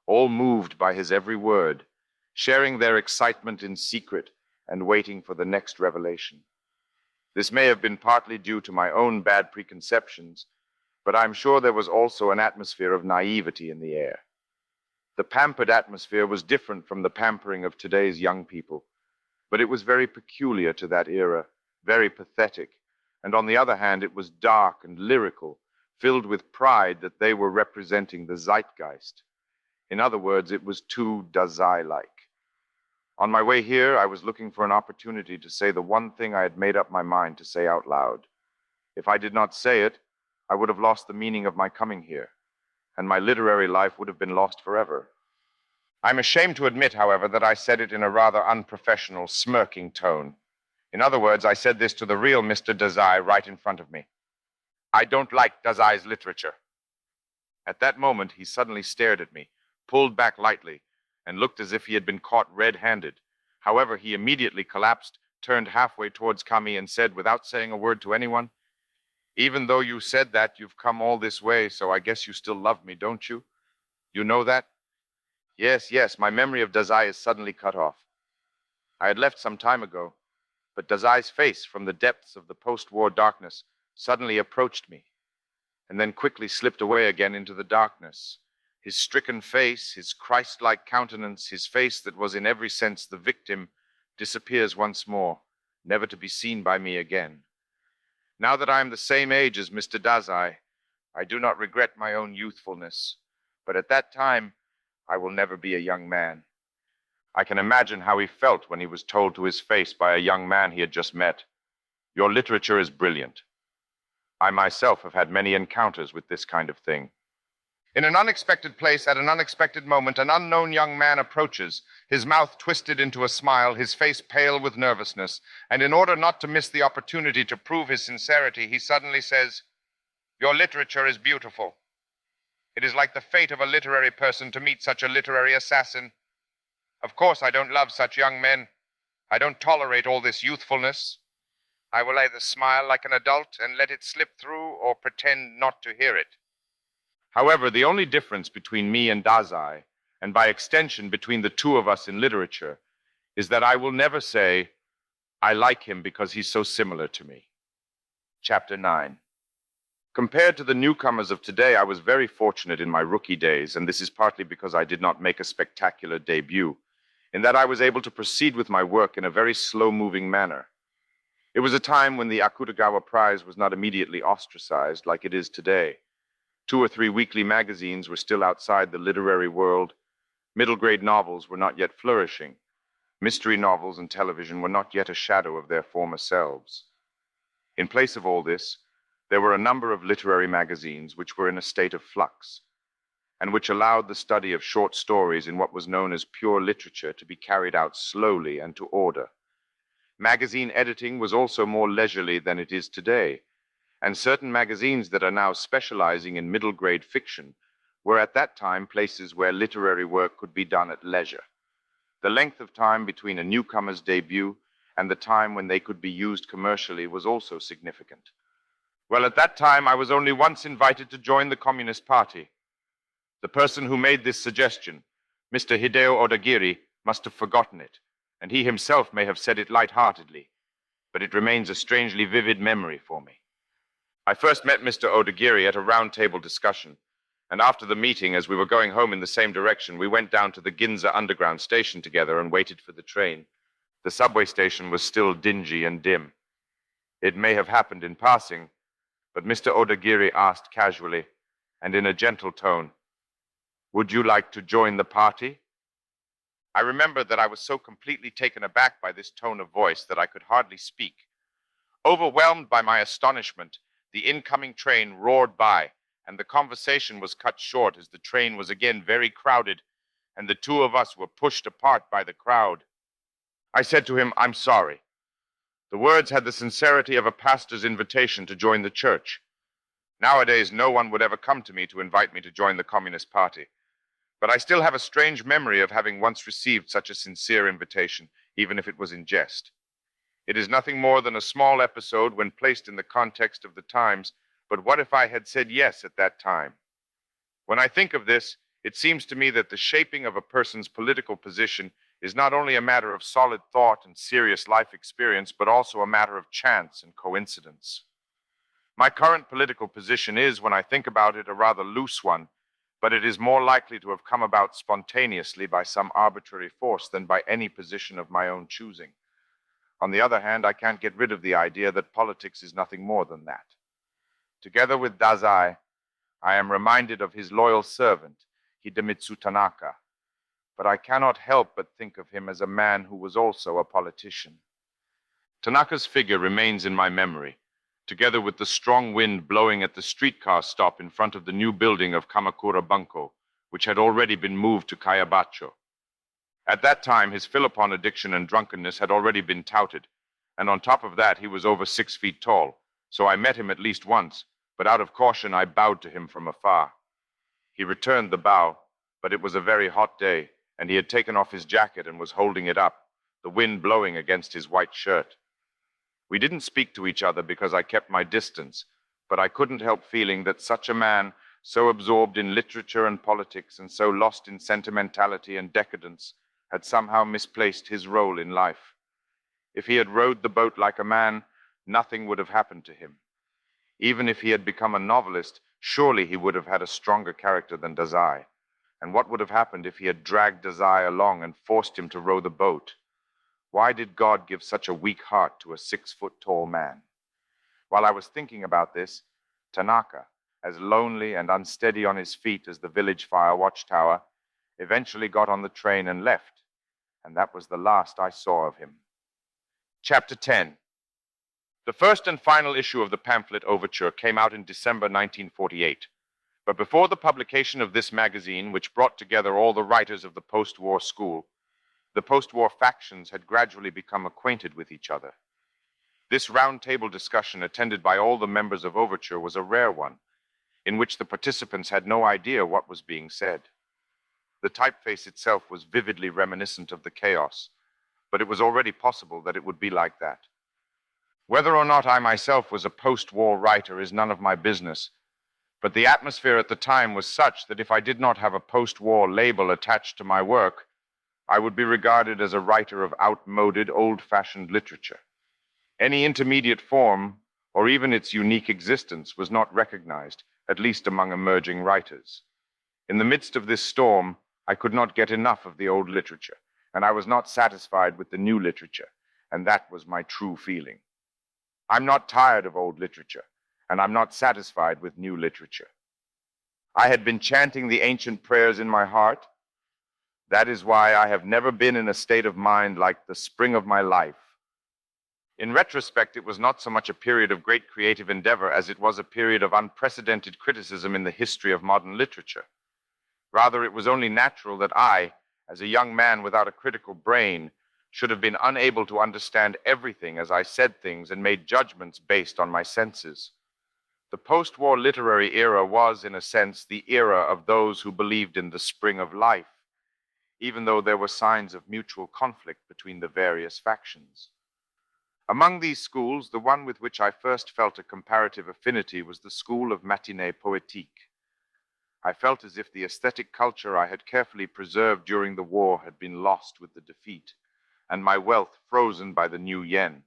A: all moved by his every word, sharing their excitement in secret and waiting for the next revelation. This may have been partly due to my own bad preconceptions, but I'm sure there was also an atmosphere of naivety in the air. The pampered atmosphere was different from the pampering of today's young people, but it was very peculiar to that era, very pathetic, and on the other hand, it was dark and lyrical, filled with pride that they were representing the zeitgeist. In other words, it was too Dazai-like. On my way here, I was looking for an opportunity to say the one thing I had made up my mind to say out loud. If I did not say it, I would have lost the meaning of my coming here, and my literary life would have been lost forever. I'm ashamed to admit, however, that I said it in a rather unprofessional, smirking tone. In other words, I said this to the real Mr. Dazai right in front of me. I don't like Dazai's literature. At that moment, he suddenly stared at me, pulled back lightly, and looked as if he had been caught red-handed. However, he immediately collapsed, turned halfway towards Kami, and said, without saying a word to anyone, "Even though you said that, you've come all this way, so I guess you still love me, don't you? You know that?" Yes, my memory of Dazai is suddenly cut off. I had left some time ago, but Dazai's face from the depths of the post-war darkness suddenly approached me, and then quickly slipped away again into the darkness. His stricken face, his Christ-like countenance, his face that was in every sense the victim, disappears once more, never to be seen by me again. Now that I am the same age as Mr. Dazai, I do not regret my own youthfulness, but at that time, I will never be a young man. I can imagine how he felt when he was told to his face by a young man he had just met, "Your literature is brilliant." I myself have had many encounters with this kind of thing. In an unexpected place, at an unexpected moment, an unknown young man approaches, his mouth twisted into a smile, his face pale with nervousness, and in order not to miss the opportunity to prove his sincerity, he suddenly says, "Your literature is beautiful." It is like the fate of a literary person to meet such a literary assassin. Of course, I don't love such young men. I don't tolerate all this youthfulness. I will either smile like an adult and let it slip through or pretend not to hear it. However, the only difference between me and Dazai, and by extension between the two of us in literature, is that I will never say, "I like him because he's so similar to me." Chapter 9. Compared to the newcomers of today, I was very fortunate in my rookie days, and this is partly because I did not make a spectacular debut, in that I was able to proceed with my work in a very slow-moving manner. It was a time when the Akutagawa Prize was not immediately ostracized like it is today. 2 or 3 weekly magazines were still outside the literary world. Middle-grade novels were not yet flourishing. Mystery novels and television were not yet a shadow of their former selves. In place of all this, there were a number of literary magazines which were in a state of flux, and which allowed the study of short stories in what was known as pure literature to be carried out slowly and to order. Magazine editing was also more leisurely than it is today, and certain magazines that are now specializing in middle-grade fiction were at that time places where literary work could be done at leisure. The length of time between a newcomer's debut and the time when they could be used commercially was also significant. Well, at that time, I was only once invited to join the Communist Party. The person who made this suggestion, Mr. Hideo Odagiri, must have forgotten it, and he himself may have said it light-heartedly, but it remains a strangely vivid memory for me. I first met Mr. Odagiri at a round-table discussion, and after the meeting, as we were going home in the same direction, we went down to the Ginza Underground station together and waited for the train. The subway station was still dingy and dim. It may have happened in passing, but Mr. Odagiri asked casually, and in a gentle tone, "Would you like to join the party?" I remember that I was so completely taken aback by this tone of voice that I could hardly speak. Overwhelmed by my astonishment, the incoming train roared by, and the conversation was cut short as the train was again very crowded, and the two of us were pushed apart by the crowd. I said to him, "I'm sorry." The words had the sincerity of a pastor's invitation to join the church. Nowadays, no one would ever come to me to invite me to join the Communist Party. But I still have a strange memory of having once received such a sincere invitation, even if it was in jest. It is nothing more than a small episode when placed in the context of the times, but what if I had said yes at that time? When I think of this, it seems to me that the shaping of a person's political position is not only a matter of solid thought and serious life experience, but also a matter of chance and coincidence. My current political position is, when I think about it, a rather loose one, but it is more likely to have come about spontaneously by some arbitrary force than by any position of my own choosing. On the other hand, I can't get rid of the idea that politics is nothing more than that. Together with Dazai, I am reminded of his loyal servant, Hidemitsu Tanaka, but I cannot help but think of him as a man who was also a politician. Tanaka's figure remains in my memory, together with the strong wind blowing at the streetcar stop in front of the new building of Kamakura Bunko, which had already been moved to Kayabacho. At that time, his Philippon addiction and drunkenness had already been touted, and on top of that, he was over 6 feet tall, so I met him at least once, but out of caution, I bowed to him from afar. He returned the bow, but it was a very hot day, and he had taken off his jacket and was holding it up, the wind blowing against his white shirt. We didn't speak to each other because I kept my distance, but I couldn't help feeling that such a man, so absorbed in literature and politics and so lost in sentimentality and decadence, had somehow misplaced his role in life. If he had rowed the boat like a man, nothing would have happened to him. Even if he had become a novelist, surely he would have had a stronger character than Dazai. And what would have happened if he had dragged Dazai along and forced him to row the boat? Why did God give such a weak heart to a 6-foot-tall man? While I was thinking about this, Tanaka, as lonely and unsteady on his feet as the village fire watchtower, eventually got on the train and left, and that was the last I saw of him. Chapter 10. The first and final issue of the pamphlet Overture came out in December 1948. But before the publication of this magazine, which brought together all the writers of the post-war school, the post-war factions had gradually become acquainted with each other. This round-table discussion, attended by all the members of Overture, was a rare one, in which the participants had no idea what was being said. The typeface itself was vividly reminiscent of the chaos, but it was already possible that it would be like that. Whether or not I myself was a post-war writer is none of my business, but the atmosphere at the time was such that if I did not have a post-war label attached to my work, I would be regarded as a writer of outmoded, old-fashioned literature. Any intermediate form, or even its unique existence, was not recognized, at least among emerging writers. In the midst of this storm, I could not get enough of the old literature, and I was not satisfied with the new literature, and that was my true feeling. I'm not tired of old literature, and I'm not satisfied with new literature. I had been chanting the ancient prayers in my heart. That is why I have never been in a state of mind like the spring of my life. In retrospect, it was not so much a period of great creative endeavor as it was a period of unprecedented criticism in the history of modern literature. Rather, it was only natural that I, as a young man without a critical brain, should have been unable to understand everything as I said things and made judgments based on my senses. The post-war literary era was, in a sense, the era of those who believed in the spring of life, even though there were signs of mutual conflict between the various factions. Among these schools, the one with which I first felt a comparative affinity was the school of matinée poétique. I felt as if the aesthetic culture I had carefully preserved during the war had been lost with the defeat, and my wealth frozen by the new yen.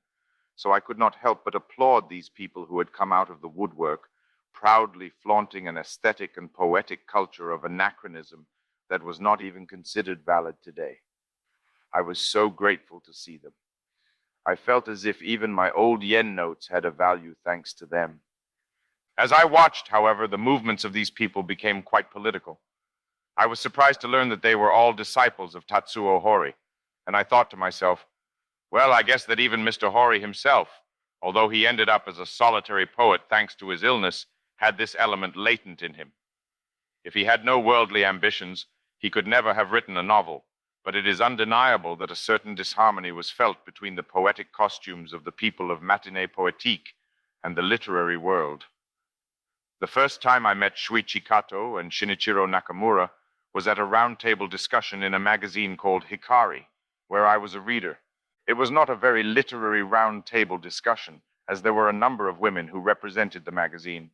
A: So I could not help but applaud these people who had come out of the woodwork, proudly flaunting an aesthetic and poetic culture of anachronism that was not even considered valid today. I was so grateful to see them. I felt as if even my old yen notes had a value thanks to them. As I watched, however, the movements of these people became quite political. I was surprised to learn that they were all disciples of Tatsuo Hori, and I thought to myself, well, I guess that even Mr. Hori himself, although he ended up as a solitary poet thanks to his illness, had this element latent in him. If he had no worldly ambitions, he could never have written a novel, but it is undeniable that a certain disharmony was felt between the poetic costumes of the people of matinée poétique and the literary world. The first time I met Shuichi Kato and Shinichiro Nakamura was at a round-table discussion in a magazine called Hikari, where I was a reader. It was not a very literary round-table discussion, as there were a number of women who represented the magazine.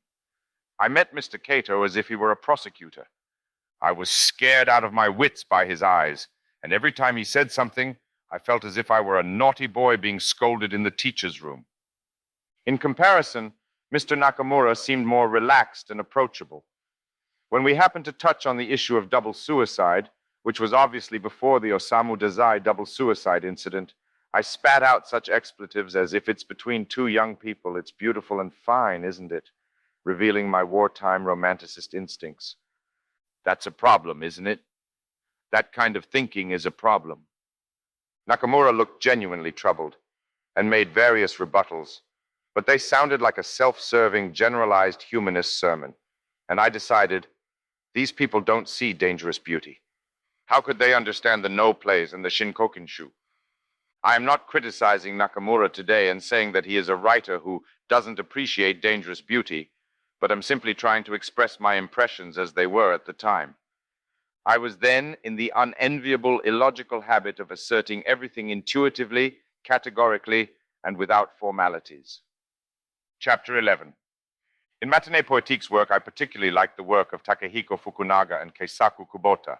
A: I met Mr. Kato as if he were a prosecutor. I was scared out of my wits by his eyes, and every time he said something, I felt as if I were a naughty boy being scolded in the teacher's room. In comparison, Mr. Nakamura seemed more relaxed and approachable. When we happened to touch on the issue of double suicide, which was obviously before the Osamu Dazai double suicide incident, I spat out such expletives as if it's between two young people, it's beautiful and fine, isn't it? Revealing my wartime romanticist instincts. That's a problem, isn't it? That kind of thinking is a problem. Nakamura looked genuinely troubled and made various rebuttals, but they sounded like a self-serving, generalized humanist sermon, and I decided, these people don't see dangerous beauty. How could they understand the no plays and the Shinkokinshu? I am not criticizing Nakamura today and saying that he is a writer who doesn't appreciate dangerous beauty, but I'm simply trying to express my impressions as they were at the time. I was then in the unenviable, illogical habit of asserting everything intuitively, categorically, and without formalities. Chapter 11. In Matinee Poétique's work, I particularly liked the work of Takehiko Fukunaga and Keisaku Kubota,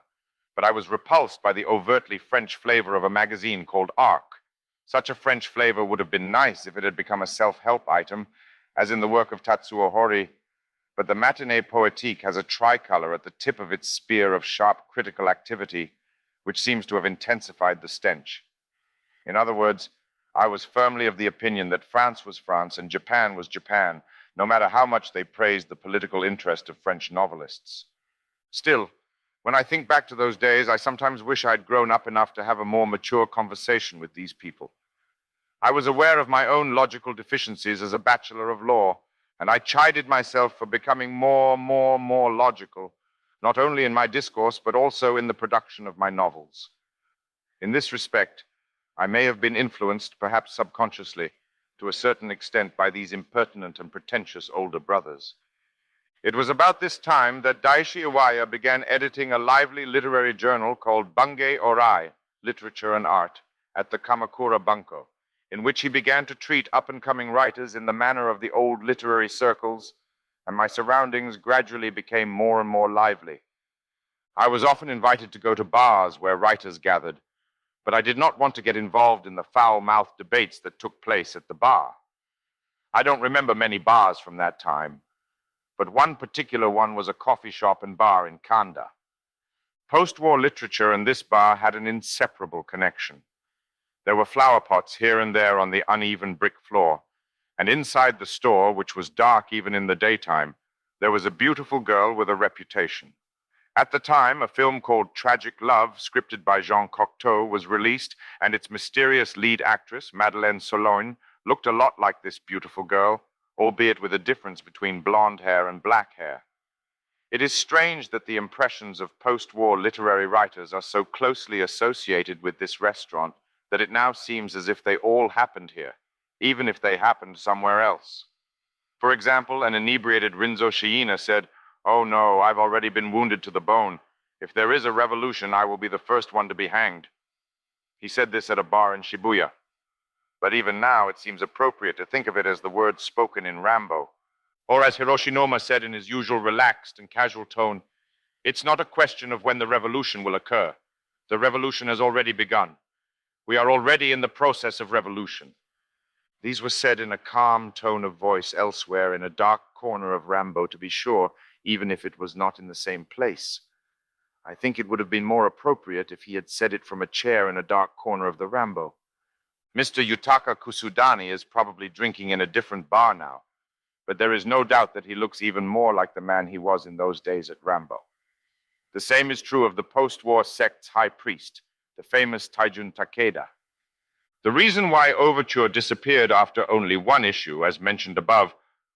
A: but I was repulsed by the overtly French flavor of a magazine called Arc. Such a French flavor would have been nice if it had become a self-help item, as in the work of Tatsuo Hori, but the Matinee Poétique has a tricolor at the tip of its spear of sharp critical activity, which seems to have intensified the stench. In other words, I was firmly of the opinion that France was France and Japan was Japan, no matter how much they praised the political interest of French novelists. Still, when I think back to those days, I sometimes wish I'd grown up enough to have a more mature conversation with these people. I was aware of my own logical deficiencies as a bachelor of law, and I chided myself for becoming more logical, not only in my discourse, but also in the production of my novels. In this respect, I may have been influenced, perhaps subconsciously, to a certain extent by these impertinent and pretentious older brothers. It was about this time that Daishi Iwaya began editing a lively literary journal called Bungei Orai, Literature and Art, at the Kamakura Bunko, in which he began to treat up-and-coming writers in the manner of the old literary circles, and my surroundings gradually became more and more lively. I was often invited to go to bars where writers gathered, but I did not want to get involved in the foul-mouthed debates that took place at the bar. I don't remember many bars from that time, but one particular one was a coffee shop and bar in Kanda. Post-war literature and this bar had an inseparable connection. There were flower pots here and there on the uneven brick floor, and inside the store, which was dark even in the daytime, there was a beautiful girl with a reputation. At the time, a film called Tragic Love, scripted by Jean Cocteau, was released, and its mysterious lead actress, Madeleine Sologne, looked a lot like this beautiful girl, albeit with a difference between blonde hair and black hair. It is strange that the impressions of post-war literary writers are so closely associated with this restaurant that it now seems as if they all happened here, even if they happened somewhere else. For example, an inebriated Rinzo Shiina said, "Oh no, I've already been wounded to the bone. If there is a revolution, I will be the first one to be hanged." He said this at a bar in Shibuya. But even now, it seems appropriate to think of it as the words spoken in Rambo. Or as Hiroshima said in his usual relaxed and casual tone, "It's not a question of when the revolution will occur. The revolution has already begun. We are already in the process of revolution." These were said in a calm tone of voice elsewhere in a dark corner of Rambo, to be sure, even if it was not in the same place. I think it would have been more appropriate if he had said it from a chair in a dark corner of the Rambo. Mr. Yutaka Kusudani is probably drinking in a different bar now, but there is no doubt that he looks even more like the man he was in those days at Rambo. The same is true of the post-war sect's high priest, the famous Taijun Takeda. The reason why Overture disappeared after only one issue, as mentioned above,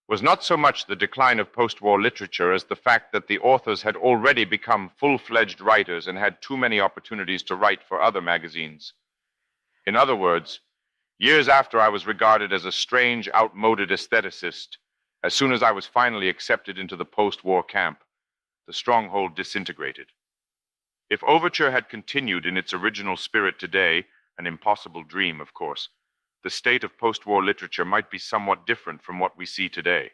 A: was not so much the decline of post-war literature as the fact that the authors had already become full-fledged writers and had too many opportunities to write for other magazines. In other words, years after I was regarded as a strange, outmoded aestheticist, as soon as I was finally accepted into the post-war camp, the stronghold disintegrated. If Overture had continued in its original spirit today, an impossible dream, of course, the state of post-war literature might be somewhat different from what we see today.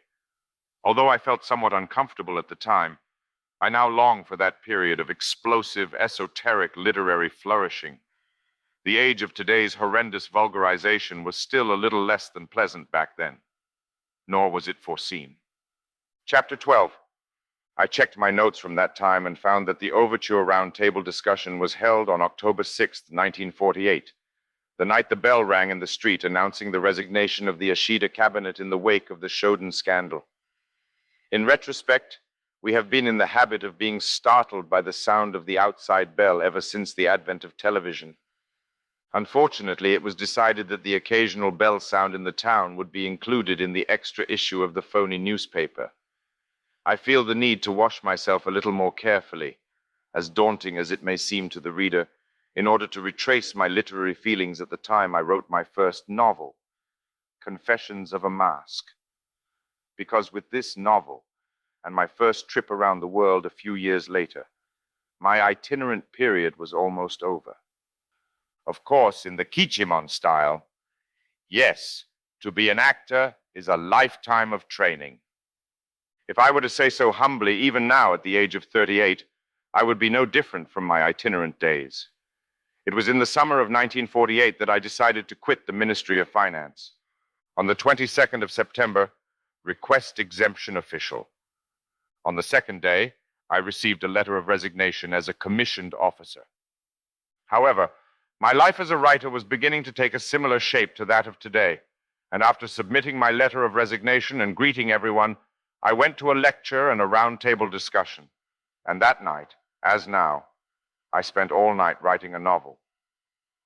A: Although I felt somewhat uncomfortable at the time, I now long for that period of explosive, esoteric literary flourishing. The age of today's horrendous vulgarization was still a little less than pleasant back then, nor was it foreseen. Chapter 12. I checked my notes from that time and found that the Overture Roundtable discussion was held on October 6, 1948, the night the bell rang in the street announcing the resignation of the Ashida cabinet in the wake of the Shoden scandal. In retrospect, we have been in the habit of being startled by the sound of the outside bell ever since the advent of television. Unfortunately, it was decided that the occasional bell sound in the town would be included in the extra issue of the phony newspaper. I feel the need to wash myself a little more carefully, as daunting as it may seem to the reader, in order to retrace my literary feelings at the time I wrote my first novel, Confessions of a Mask. Because with this novel, and my first trip around the world a few years later, my itinerant period was almost over. Of course, in the Kichimon style, yes, to be an actor is a lifetime of training. If I were to say so humbly, even now at the age of 38, I would be no different from my itinerant days. It was in the summer of 1948 that I decided to quit the Ministry of Finance. On the 22nd of September, request exemption official. On the second day, I received a letter of resignation as a commissioned officer. However, my life as a writer was beginning to take a similar shape to that of today, and after submitting my letter of resignation and greeting everyone, I went to a lecture and a round-table discussion. And that night, as now, I spent all night writing a novel.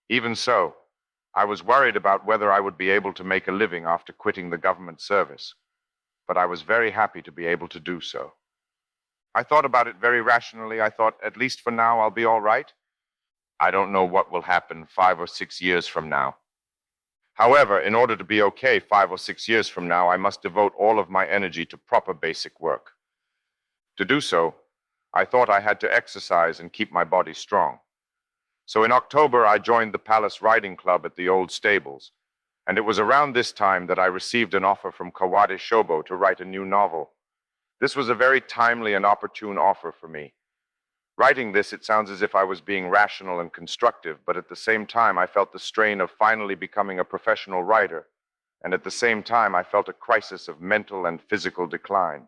A: Even so, I was worried about whether I would be able to make a living after quitting the government service, but I was very happy to be able to do so. I thought about it very rationally. I thought, at least for now, I'll be all right. I don't know what will happen 5 or 6 years from now. However, in order to be okay 5 or 6 years from now, I must devote all of my energy to proper basic work. To do so, I thought I had to exercise and keep my body strong. So in October, I joined the Palace Riding Club at the old stables, and it was around this time that I received an offer from Kawade Shobo to write a new novel. This was a very timely and opportune offer for me. Writing this, it sounds as if I was being rational and constructive, but at the same time, I felt the strain of finally becoming a professional writer, and at the same time, I felt a crisis of mental and physical decline.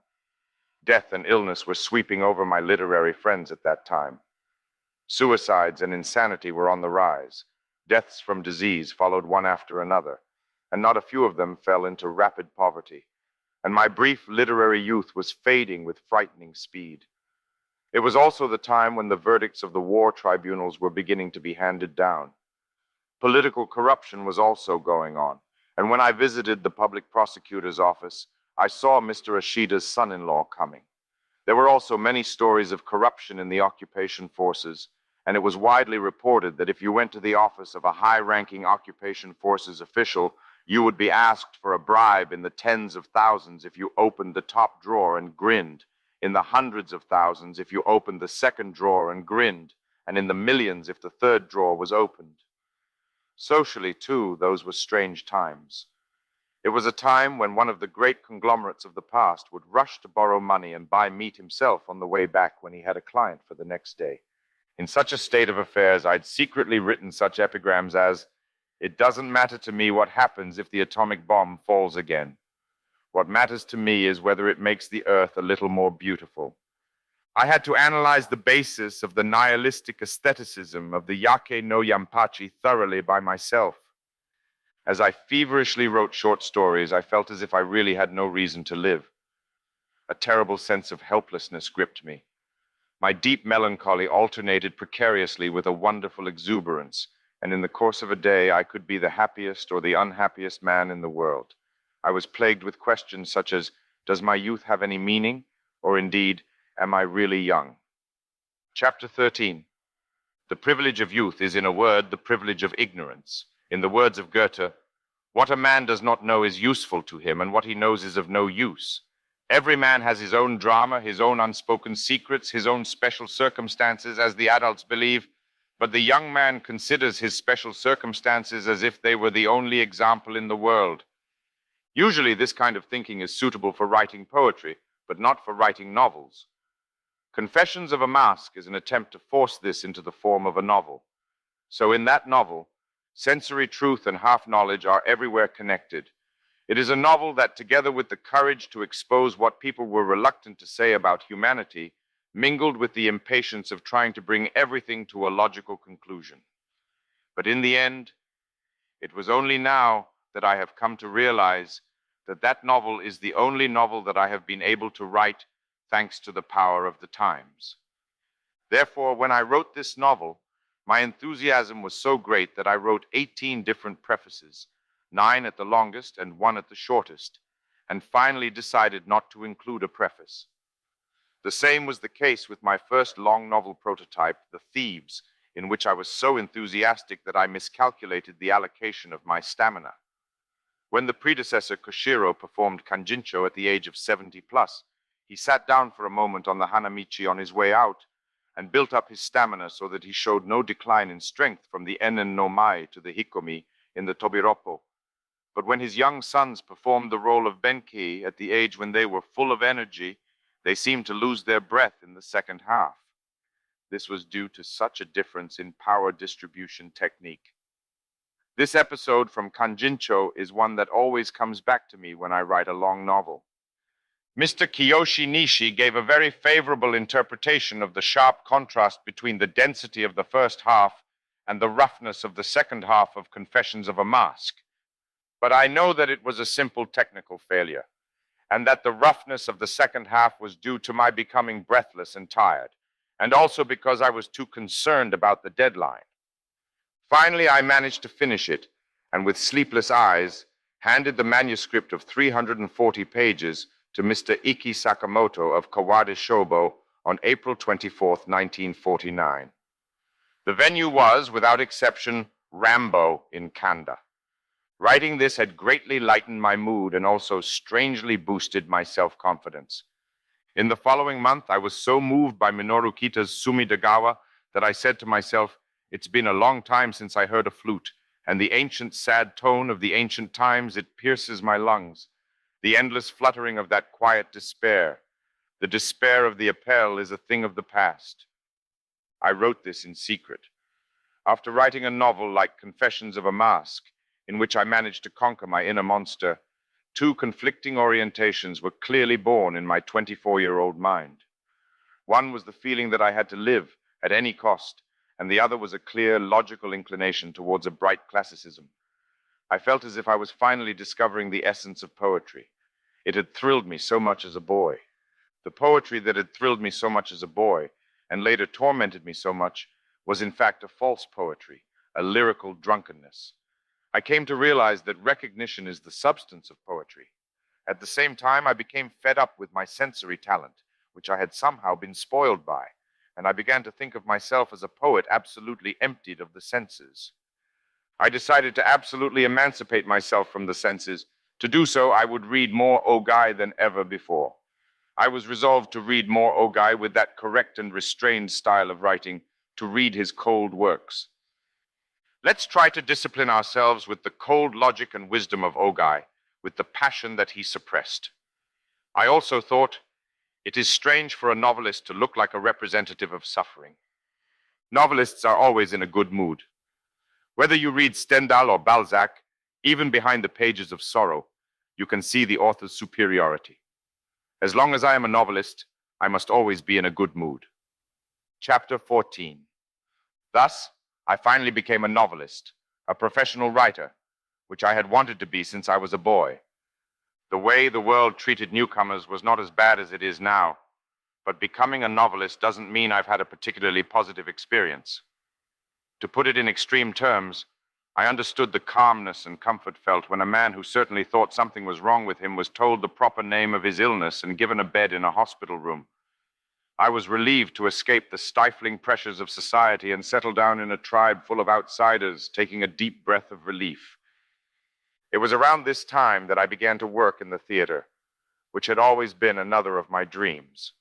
A: Death and illness were sweeping over my literary friends at that time. Suicides and insanity were on the rise. Deaths from disease followed one after another, and not a few of them fell into rapid poverty. And my brief literary youth was fading with frightening speed. It was also the time when the verdicts of the war tribunals were beginning to be handed down. Political corruption was also going on, and when I visited the public prosecutor's office, I saw Mr. Ashida's son-in-law coming. There were also many stories of corruption in the occupation forces, and it was widely reported that if you went to the office of a high-ranking occupation forces official, you would be asked for a bribe in the tens of thousands if you opened the top drawer and grinned, in the hundreds of thousands if you opened the second drawer and grinned, and in the millions if the third drawer was opened. Socially, too, those were strange times. It was a time when one of the great conglomerates of the past would rush to borrow money and buy meat himself on the way back when he had a client for the next day. In such a state of affairs, I'd secretly written such epigrams as, "It doesn't matter to me what happens if the atomic bomb falls again. What matters to me is whether it makes the earth a little more beautiful." I had to analyze the basis of the nihilistic aestheticism of the Yake no Yampachi thoroughly by myself. As I feverishly wrote short stories, I felt as if I really had no reason to live. A terrible sense of helplessness gripped me. My deep melancholy alternated precariously with a wonderful exuberance, and in the course of a day I could be the happiest or the unhappiest man in the world. I was plagued with questions such as, does my youth have any meaning? Or indeed, am I really young? Chapter 13. The privilege of youth is, in a word, the privilege of ignorance. In the words of Goethe, what a man does not know is useful to him, and what he knows is of no use. Every man has his own drama, his own unspoken secrets, his own special circumstances, as the adults believe, but the young man considers his special circumstances as if they were the only example in the world. Usually this kind of thinking is suitable for writing poetry, but not for writing novels. Confessions of a Mask is an attempt to force this into the form of a novel. So in that novel, sensory truth and half-knowledge are everywhere connected. It is a novel that, together with the courage to expose what people were reluctant to say about humanity, mingled with the impatience of trying to bring everything to a logical conclusion. But in the end, it was only now that I have come to realize that that novel is the only novel that I have been able to write thanks to the power of the times. Therefore, when I wrote this novel, my enthusiasm was so great that I wrote 18 different prefaces, 9 at the longest and 1 at the shortest, and finally decided not to include a preface. The same was the case with my first long novel prototype, The Thieves, in which I was so enthusiastic that I miscalculated the allocation of my stamina. When the predecessor Koshiro performed Kanjincho at the age of 70 plus, he sat down for a moment on the Hanamichi on his way out and built up his stamina so that he showed no decline in strength from the Enen no Mai to the Hikomi in the Tobiroppo. But when his young sons performed the role of Benkei at the age when they were full of energy, they seemed to lose their breath in the second half. This was due to such a difference in power distribution technique. This episode from Kanjincho is one that always comes back to me when I write a long novel. Mr. Kiyoshi Nishi gave a very favorable interpretation of the sharp contrast between the density of the first half and the roughness of the second half of Confessions of a Mask. But I know that it was a simple technical failure, and that the roughness of the second half was due to my becoming breathless and tired, and also because I was too concerned about the deadline. Finally, I managed to finish it, and with sleepless eyes, handed the manuscript of 340 pages to Mr. Ikki Sakamoto of Kawade Shobo on April 24th, 1949. The venue was, without exception, Rambo in Kanda. Writing this had greatly lightened my mood and also strangely boosted my self-confidence. In the following month, I was so moved by Minoru Kita's Sumi Dagawa that I said to myself, "It's been a long time since I heard a flute, and the ancient sad tone of the ancient times, it pierces my lungs. The endless fluttering of that quiet despair. The despair of the Appel is a thing of the past." I wrote this in secret. After writing a novel like Confessions of a Mask, in which I managed to conquer my inner monster, two conflicting orientations were clearly born in my 24-year-old mind. One was the feeling that I had to live at any cost, and the other was a clear, logical inclination towards a bright classicism. I felt as if I was finally discovering the essence of poetry. It had thrilled me so much as a boy. The poetry that had thrilled me so much as a boy, and later tormented me so much, was in fact a false poetry, a lyrical drunkenness. I came to realize that recognition is the substance of poetry. At the same time, I became fed up with my sensory talent, which I had somehow been spoiled by, and I began to think of myself as a poet absolutely emptied of the senses. I decided to absolutely emancipate myself from the senses. To do so, I would read more Ogai than ever before. I was resolved to read more Ogai with that correct and restrained style of writing, to read his cold works. Let's try to discipline ourselves with the cold logic and wisdom of Ogai, with the passion that he suppressed. I also thought, it is strange for a novelist to look like a representative of suffering. Novelists are always in a good mood. Whether you read Stendhal or Balzac, even behind the pages of sorrow, you can see the author's superiority. As long as I am a novelist, I must always be in a good mood. Chapter 14. Thus, I finally became a novelist, a professional writer, which I had wanted to be since I was a boy. The way the world treated newcomers was not as bad as it is now, but becoming a novelist doesn't mean I've had a particularly positive experience. To put it in extreme terms, I understood the calmness and comfort felt when a man who certainly thought something was wrong with him was told the proper name of his illness and given a bed in a hospital room. I was relieved to escape the stifling pressures of society and settle down in a tribe full of outsiders, taking a deep breath of relief. It was around this time that I began to work in the theater, which had always been another of my dreams.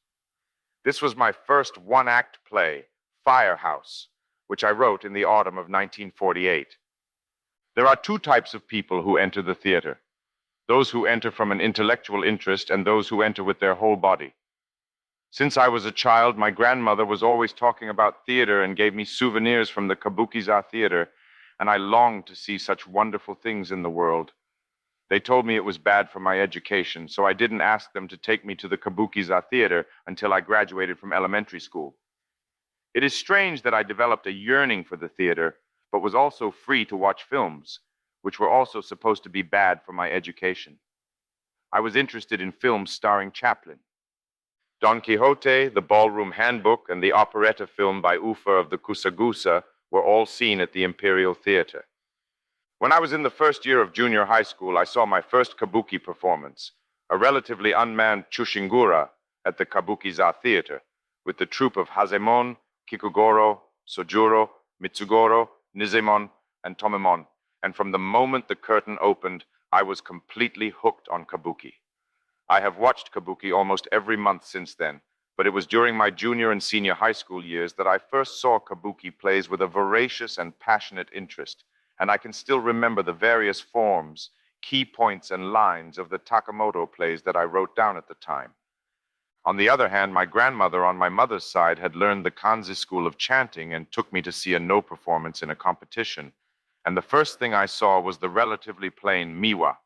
A: This was my first one-act play, Firehouse, which I wrote in the autumn of 1948. There are two types of people who enter the theater: those who enter from an intellectual interest and those who enter with their whole body. Since I was a child, my grandmother was always talking about theater and gave me souvenirs from the Kabukiza theater, and I longed to see such wonderful things in the world. They told me it was bad for my education, so I didn't ask them to take me to the Kabukiza theater until I graduated from elementary school. It is strange that I developed a yearning for the theater, but was also free to watch films, which were also supposed to be bad for my education. I was interested in films starring Chaplin. Don Quixote, the Ballroom Handbook, and the operetta film by Ufa of the Kusagusa were all seen at the Imperial Theater. When I was in the first year of junior high school, I saw my first kabuki performance, a relatively unmanned Chushingura at the Kabukiza Theater, with the troupe of Hazemon, Kikugoro, Sojuro, Mitsugoro, Nizemon, and Tomemon, and from the moment the curtain opened, I was completely hooked on kabuki. I have watched kabuki almost every month since then, but it was during my junior and senior high school years that I first saw kabuki plays with a voracious and passionate interest, and I can still remember the various forms, key points, and lines of the Takamoto plays that I wrote down at the time. On the other hand, my grandmother on my mother's side had learned the kanzi school of chanting and took me to see a no performance in a competition, and the first thing I saw was the relatively plain miwa,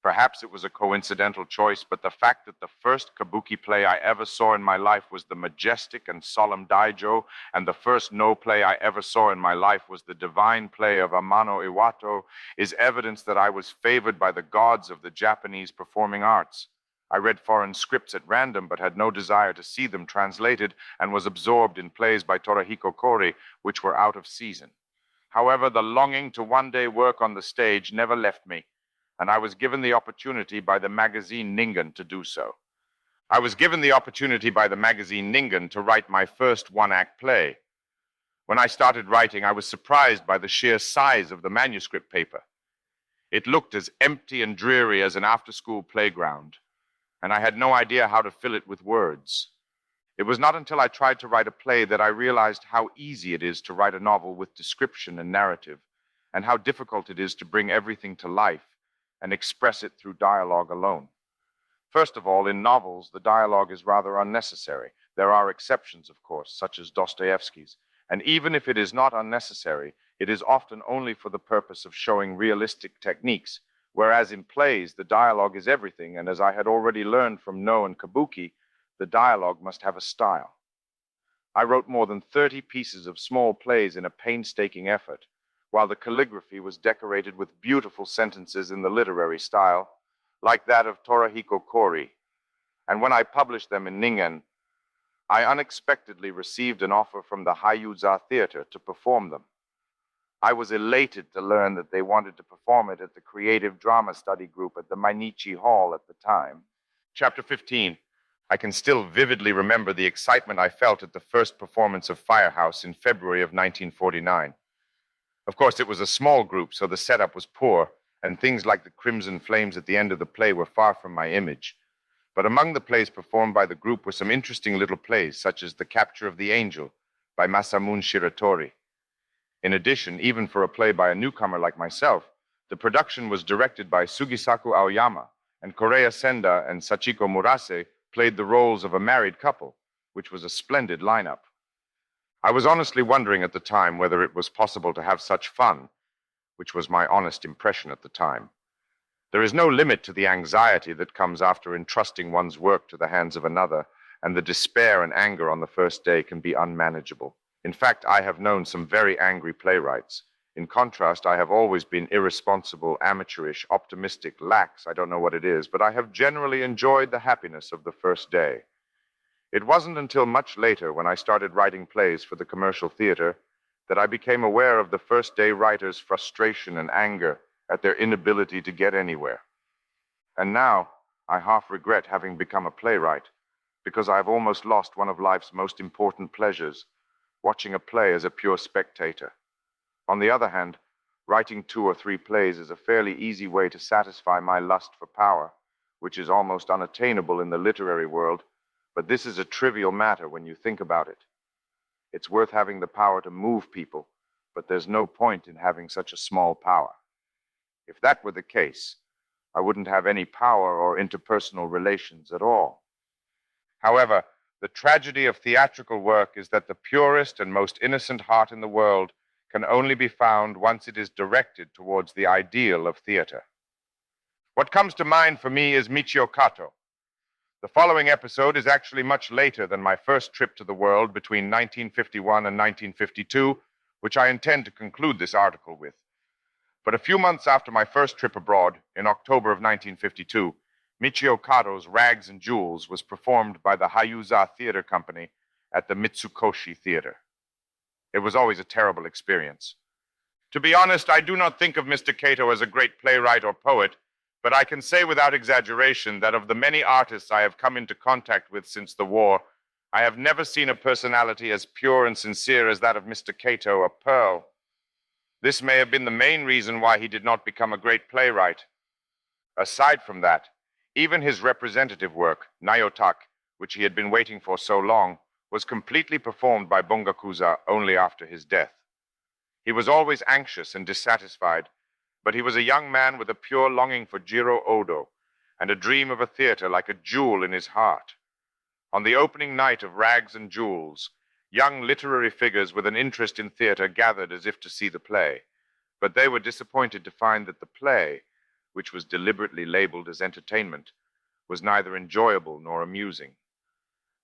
A: Perhaps it was a coincidental choice, but the fact that the first kabuki play I ever saw in my life was the majestic and solemn Daijo, and the first no play I ever saw in my life was the divine play of Amano Iwato, is evidence that I was favored by the gods of the Japanese performing arts. I read foreign scripts at random, but had no desire to see them translated, and was absorbed in plays by Torahiko Kori, which were out of season. However, the longing to one day work on the stage never left me, and I was given the opportunity by the magazine Ningen to do so. I was given the opportunity by the magazine Ningen to write my first one-act play. When I started writing, I was surprised by the sheer size of the manuscript paper. It looked as empty and dreary as an after-school playground, and I had no idea how to fill it with words. It was not until I tried to write a play that I realized how easy it is to write a novel with description and narrative, and how difficult it is to bring everything to life and express it through dialogue alone. First of all, in novels, the dialogue is rather unnecessary. There are exceptions, of course, such as Dostoevsky's, and even if it is not unnecessary, it is often only for the purpose of showing realistic techniques, whereas in plays, the dialogue is everything, and as I had already learned from No and Kabuki, the dialogue must have a style. I wrote more than 30 pieces of small plays in a painstaking effort, while the calligraphy was decorated with beautiful sentences in the literary style, like that of Torahiko Kori. And when I published them in Ningen, I unexpectedly received an offer from the Hayuza Theater to perform them. I was elated to learn that they wanted to perform it at the Creative Drama Study Group at the Mainichi Hall at the time. Chapter 15. I can still vividly remember the excitement I felt at the first performance of Firehouse in February of 1949. Of course, it was a small group, so the setup was poor, and things like the crimson flames at the end of the play were far from my image. But among the plays performed by the group were some interesting little plays, such as The Capture of the Angel by Masamune Shiratori. In addition, even for a play by a newcomer like myself, the production was directed by Sugisaku Aoyama, and Koreya Senda and Sachiko Murase played the roles of a married couple, which was a splendid lineup. I was honestly wondering at the time whether it was possible to have such fun, which was my honest impression at the time. There is no limit to the anxiety that comes after entrusting one's work to the hands of another, and the despair and anger on the first day can be unmanageable. In fact, I have known some very angry playwrights. In contrast, I have always been irresponsible, amateurish, optimistic, lax, I don't know what it is, but I have generally enjoyed the happiness of the first day. It wasn't until much later, when I started writing plays for the commercial theater, that I became aware of the first-day writers' frustration and anger at their inability to get anywhere. And now, I half regret having become a playwright, because I've almost lost one of life's most important pleasures, watching a play as a pure spectator. On the other hand, writing 2 or 3 plays is a fairly easy way to satisfy my lust for power, which is almost unattainable in the literary world, but this is a trivial matter when you think about it. It's worth having the power to move people, but there's no point in having such a small power. If that were the case, I wouldn't have any power or interpersonal relations at all. However, the tragedy of theatrical work is that the purest and most innocent heart in the world can only be found once it is directed towards the ideal of theater. What comes to mind for me is Michio Kato. The following episode is actually much later than my first trip to the world between 1951 and 1952, which I intend to conclude this article with. But a few months after my first trip abroad, in October of 1952, Michio Kato's Rags and Jewels was performed by the Hayuza Theater Company at the Mitsukoshi Theater. It was always a terrible experience. To be honest, I do not think of Mr. Kato as a great playwright or poet, but I can say without exaggeration that of the many artists I have come into contact with since the war, I have never seen a personality as pure and sincere as that of Mr. Kato, a pearl. This may have been the main reason why he did not become a great playwright. Aside from that, even his representative work, Nayotak, which he had been waiting for so long, was completely performed by Bungakuza only after his death. He was always anxious and dissatisfied, but he was a young man with a pure longing for Jiro Odo and a dream of a theater like a jewel in his heart. On the opening night of Rags and Jewels, young literary figures with an interest in theater gathered as if to see the play, but they were disappointed to find that the play, which was deliberately labeled as entertainment, was neither enjoyable nor amusing.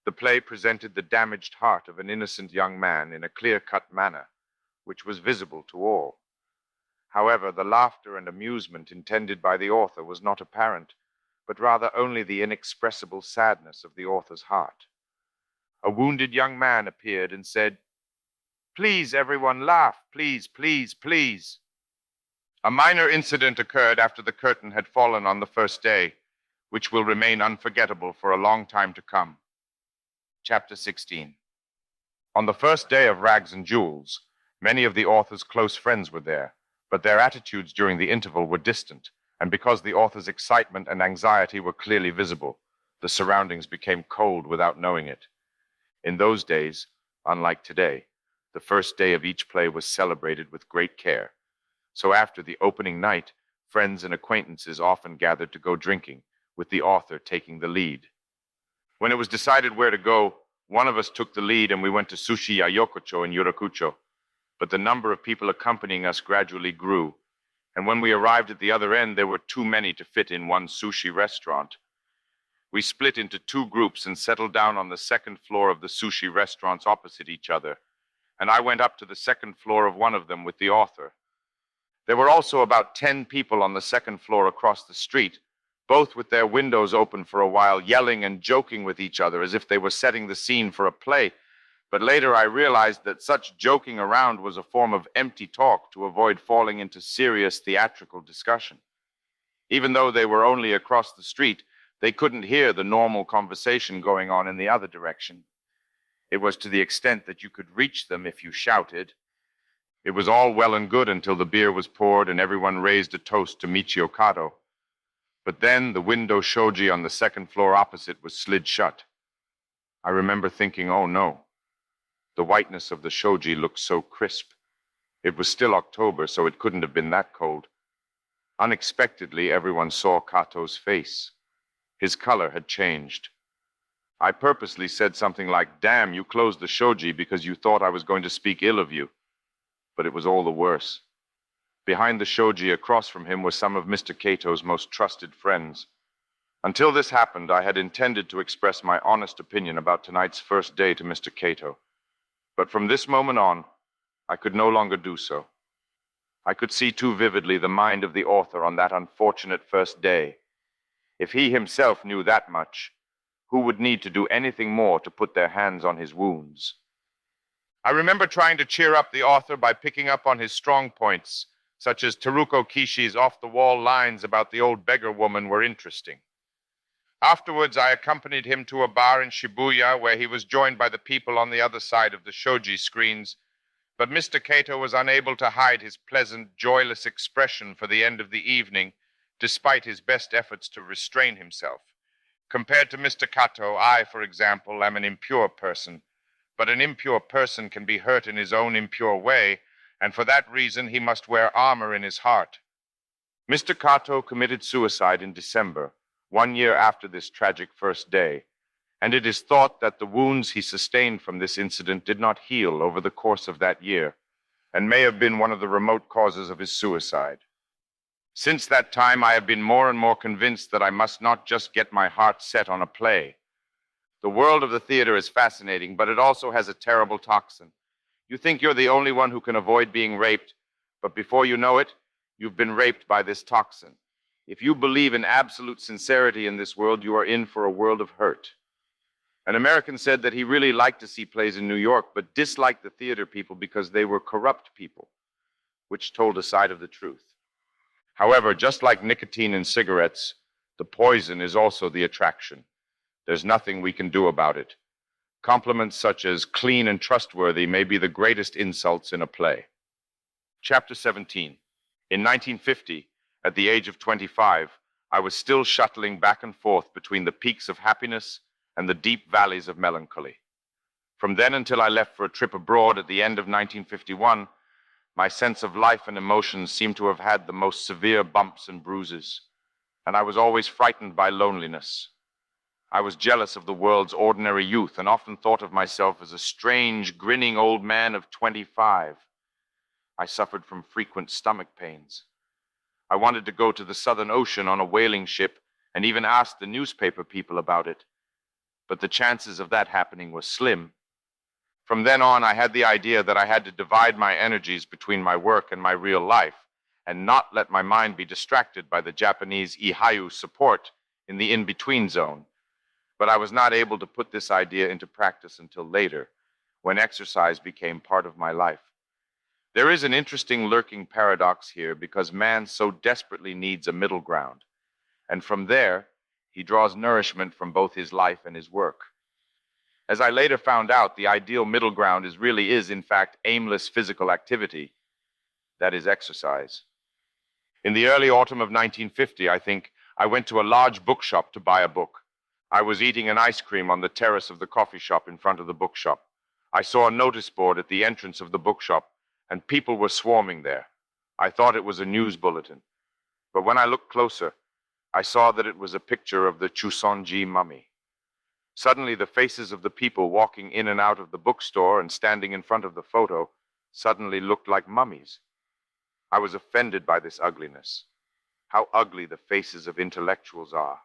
A: The play presented the damaged heart of an innocent young man in a clear-cut manner, which was visible to all. However, the laughter and amusement intended by the author was not apparent, but rather only the inexpressible sadness of the author's heart. A wounded young man appeared and said, "Please, everyone, laugh. Please, please, please." A minor incident occurred after the curtain had fallen on the first day, which will remain unforgettable for a long time to come. Chapter 16. On the first day of Rags and Jewels, many of the author's close friends were there, but their attitudes during the interval were distant, and because the author's excitement and anxiety were clearly visible, the surroundings became cold without knowing it. In those days, unlike today, the first day of each play was celebrated with great care. So after the opening night, friends and acquaintances often gathered to go drinking, with the author taking the lead. When it was decided where to go, one of us took the lead and we went to Sushi Ya Yokocho in Yurakucho. But the number of people accompanying us gradually grew, and when we arrived at the other end, there were too many to fit in one sushi restaurant. We split into two groups and settled down on the second floor of the sushi restaurants opposite each other, and I went up to the second floor of one of them with the author. There were also about 10 people on the second floor across the street, both with their windows open for a while, yelling and joking with each other as if they were setting the scene for a play. But later I realized that such joking around was a form of empty talk to avoid falling into serious theatrical discussion. Even though they were only across the street, they couldn't hear the normal conversation going on in the other direction. It was to the extent that you could reach them if you shouted. It was all well and good until the beer was poured and everyone raised a toast to Michio Kato. But then the window shoji on the second floor opposite was slid shut. I remember thinking, oh no. The whiteness of the shoji looked so crisp. It was still October, so it couldn't have been that cold. Unexpectedly, everyone saw Kato's face. His color had changed. I purposely said something like, "Damn, you closed the shoji because you thought I was going to speak ill of you." But it was all the worse. Behind the shoji across from him were some of Mr. Kato's most trusted friends. Until this happened, I had intended to express my honest opinion about tonight's first day to Mr. Kato. But from this moment on, I could no longer do so. I could see too vividly the mind of the author on that unfortunate first day. If he himself knew that much, who would need to do anything more to put their hands on his wounds? I remember trying to cheer up the author by picking up on his strong points, such as Teruko Kishi's off-the-wall lines about the old beggar woman were interesting. Afterwards, I accompanied him to a bar in Shibuya where he was joined by the people on the other side of the shoji screens, but Mr. Kato was unable to hide his pleasant, joyless expression for the end of the evening, despite his best efforts to restrain himself. Compared to Mr. Kato, I, for example, am an impure person, but an impure person can be hurt in his own impure way, and for that reason he must wear armor in his heart. Mr. Kato committed suicide in December, 1 year after this tragic first day, and it is thought that the wounds he sustained from this incident did not heal over the course of that year, and may have been one of the remote causes of his suicide. Since that time, I have been more and more convinced that I must not just get my heart set on a play. The world of the theater is fascinating, but it also has a terrible toxin. You think you're the only one who can avoid being raped, but before you know it, you've been raped by this toxin. If you believe in absolute sincerity in this world, you are in for a world of hurt. An American said that he really liked to see plays in New York, but disliked the theater people because they were corrupt people, which told a side of the truth. However, just like nicotine in cigarettes, the poison is also the attraction. There's nothing we can do about it. Compliments such as clean and trustworthy may be the greatest insults in a play. Chapter 17. In 1950, at the age of 25, I was still shuttling back and forth between the peaks of happiness and the deep valleys of melancholy. From then until I left for a trip abroad at the end of 1951, my sense of life and emotions seemed to have had the most severe bumps and bruises, and I was always frightened by loneliness. I was jealous of the world's ordinary youth and often thought of myself as a strange, grinning old man of 25. I suffered from frequent stomach pains. I wanted to go to the Southern Ocean on a whaling ship and even asked the newspaper people about it. But the chances of that happening were slim. From then on, I had the idea that I had to divide my energies between my work and my real life, and not let my mind be distracted by the Japanese Ihayu support in the in-between zone. But I was not able to put this idea into practice until later, when exercise became part of my life. There is an interesting lurking paradox here because man so desperately needs a middle ground, and from there, he draws nourishment from both his life and his work. As I later found out, the ideal middle ground really is, in fact, aimless physical activity. That is exercise. In the early autumn of 1950, I think, I went to a large bookshop to buy a book. I was eating an ice cream on the terrace of the coffee shop in front of the bookshop. I saw a notice board at the entrance of the bookshop, and people were swarming there. I thought it was a news bulletin. But when I looked closer, I saw that it was a picture of the Chusonji mummy. Suddenly, the faces of the people walking in and out of the bookstore and standing in front of the photo suddenly looked like mummies. I was offended by this ugliness. How ugly the faces of intellectuals are.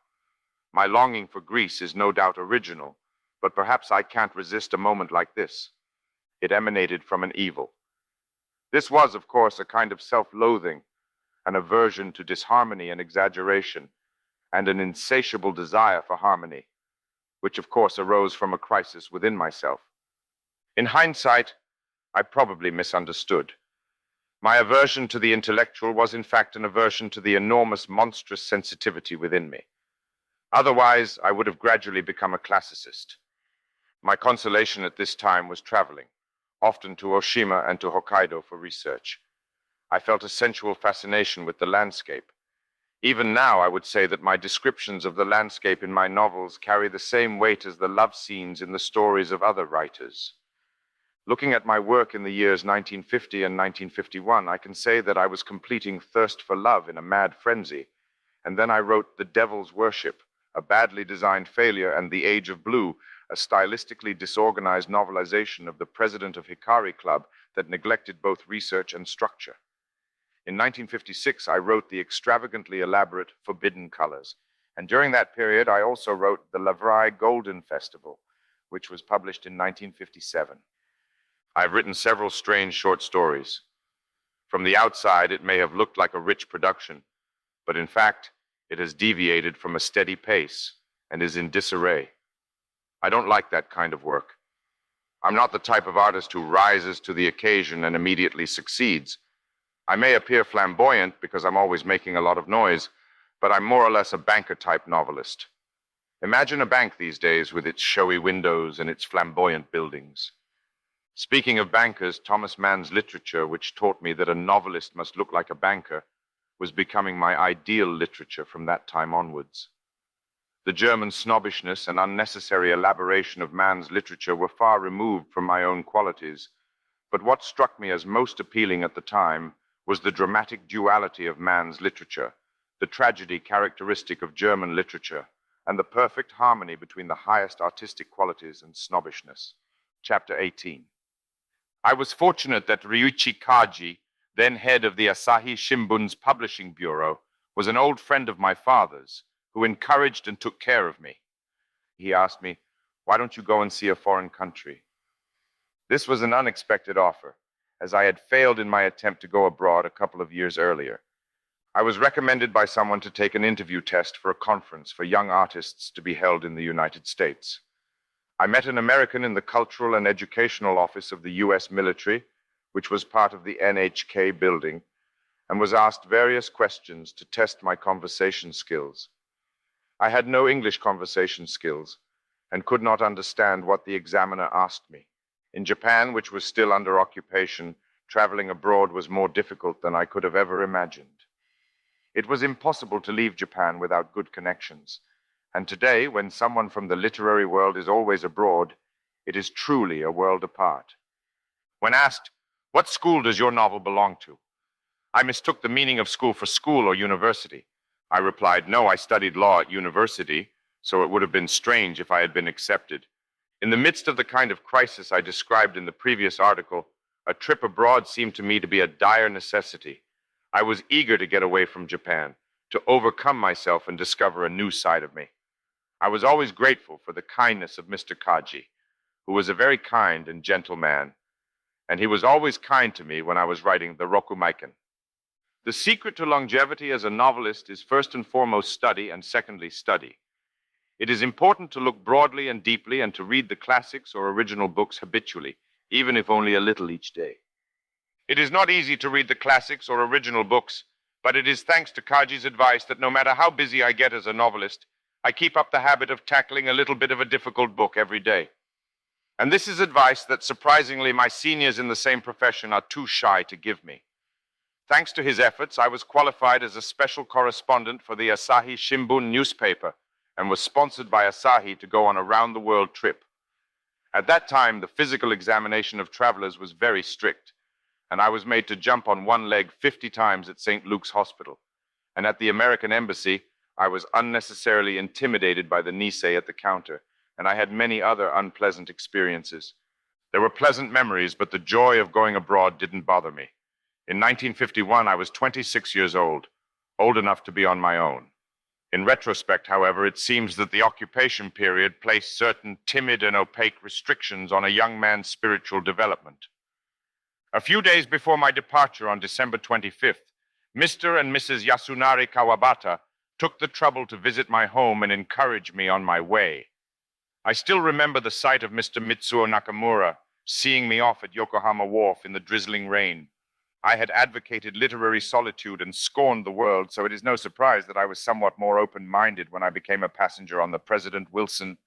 A: My longing for Greece is no doubt original, but perhaps I can't resist a moment like this. It emanated from an evil. This was, of course, a kind of self-loathing, an aversion to disharmony and exaggeration, and an insatiable desire for harmony, which of course arose from a crisis within myself. In hindsight, I probably misunderstood. My aversion to the intellectual was in fact an aversion to the enormous, monstrous sensitivity within me. Otherwise, I would have gradually become a classicist. My consolation at this time was traveling, often to Oshima and to Hokkaido for research. I felt a sensual fascination with the landscape. Even now, I would say that my descriptions of the landscape in my novels carry the same weight as the love scenes in the stories of other writers. Looking at my work in the years 1950 and 1951, I can say that I was completing Thirst for Love in a mad frenzy, and then I wrote The Devil's Worship, a badly designed failure, and The Age of Blue, a stylistically disorganized novelization of the president of Hikari Club that neglected both research and structure. In 1956, I wrote the extravagantly elaborate Forbidden Colors, and during that period, I also wrote the Lavrai Golden Festival, which was published in 1957. I've written several strange short stories. From the outside, it may have looked like a rich production, but in fact, it has deviated from a steady pace and is in disarray. I don't like that kind of work. I'm not the type of artist who rises to the occasion and immediately succeeds. I may appear flamboyant because I'm always making a lot of noise, but I'm more or less a banker-type novelist. Imagine a bank these days with its showy windows and its flamboyant buildings. Speaking of bankers, Thomas Mann's literature, which taught me that a novelist must look like a banker, was becoming my ideal literature from that time onwards. The German snobbishness and unnecessary elaboration of Mann's literature were far removed from my own qualities, but what struck me as most appealing at the time was the dramatic duality of Mann's literature, the tragedy characteristic of German literature, and the perfect harmony between the highest artistic qualities and snobbishness. Chapter 18. I was fortunate that Ryuichi Kaji, then head of the Asahi Shimbun's publishing bureau, was an old friend of my father's, who encouraged and took care of me. He asked me, "Why don't you go and see a foreign country?" This was an unexpected offer, as I had failed in my attempt to go abroad a couple of years earlier. I was recommended by someone to take an interview test for a conference for young artists to be held in the United States. I met an American in the Cultural and Educational Office of the U.S. military, which was part of the NHK building, and was asked various questions to test my conversation skills. I had no English conversation skills and could not understand what the examiner asked me. In Japan, which was still under occupation, traveling abroad was more difficult than I could have ever imagined. It was impossible to leave Japan without good connections, and today, when someone from the literary world is always abroad, it is truly a world apart. When asked, "What school does your novel belong to?" I mistook the meaning of school for school or university. I replied, "No, I studied law at university, so it would have been strange if I had been accepted." In the midst of the kind of crisis I described in the previous article, a trip abroad seemed to me to be a dire necessity. I was eager to get away from Japan, to overcome myself and discover a new side of me. I was always grateful for the kindness of Mr. Kaji, who was a very kind and gentle man, and he was always kind to me when I was writing the Rokumaiken. The secret to longevity as a novelist is first and foremost study, and secondly, study. It is important to look broadly and deeply and to read the classics or original books habitually, even if only a little each day. It is not easy to read the classics or original books, but it is thanks to Kaji's advice that no matter how busy I get as a novelist, I keep up the habit of tackling a little bit of a difficult book every day. And this is advice that surprisingly my seniors in the same profession are too shy to give me. Thanks to his efforts, I was qualified as a special correspondent for the Asahi Shimbun newspaper and was sponsored by Asahi to go on a round-the-world trip. At that time, the physical examination of travelers was very strict, and I was made to jump on one leg 50 times at St. Luke's Hospital. And at the American Embassy, I was unnecessarily intimidated by the Nisei at the counter, and I had many other unpleasant experiences. There were pleasant memories, but the joy of going abroad didn't bother me. In 1951, I was 26 years old enough to be on my own. In retrospect, however, it seems that the occupation period placed certain timid and opaque restrictions on a young man's spiritual development. A few days before my departure on December 25th, Mr. and Mrs. Yasunari Kawabata took the trouble to visit my home and encourage me on my way. I still remember the sight of Mr. Mitsuo Nakamura seeing me off at Yokohama Wharf in the drizzling rain. I had advocated literary solitude and scorned the world, so it is no surprise that I was somewhat more open-minded when I became a passenger on the President Wilson,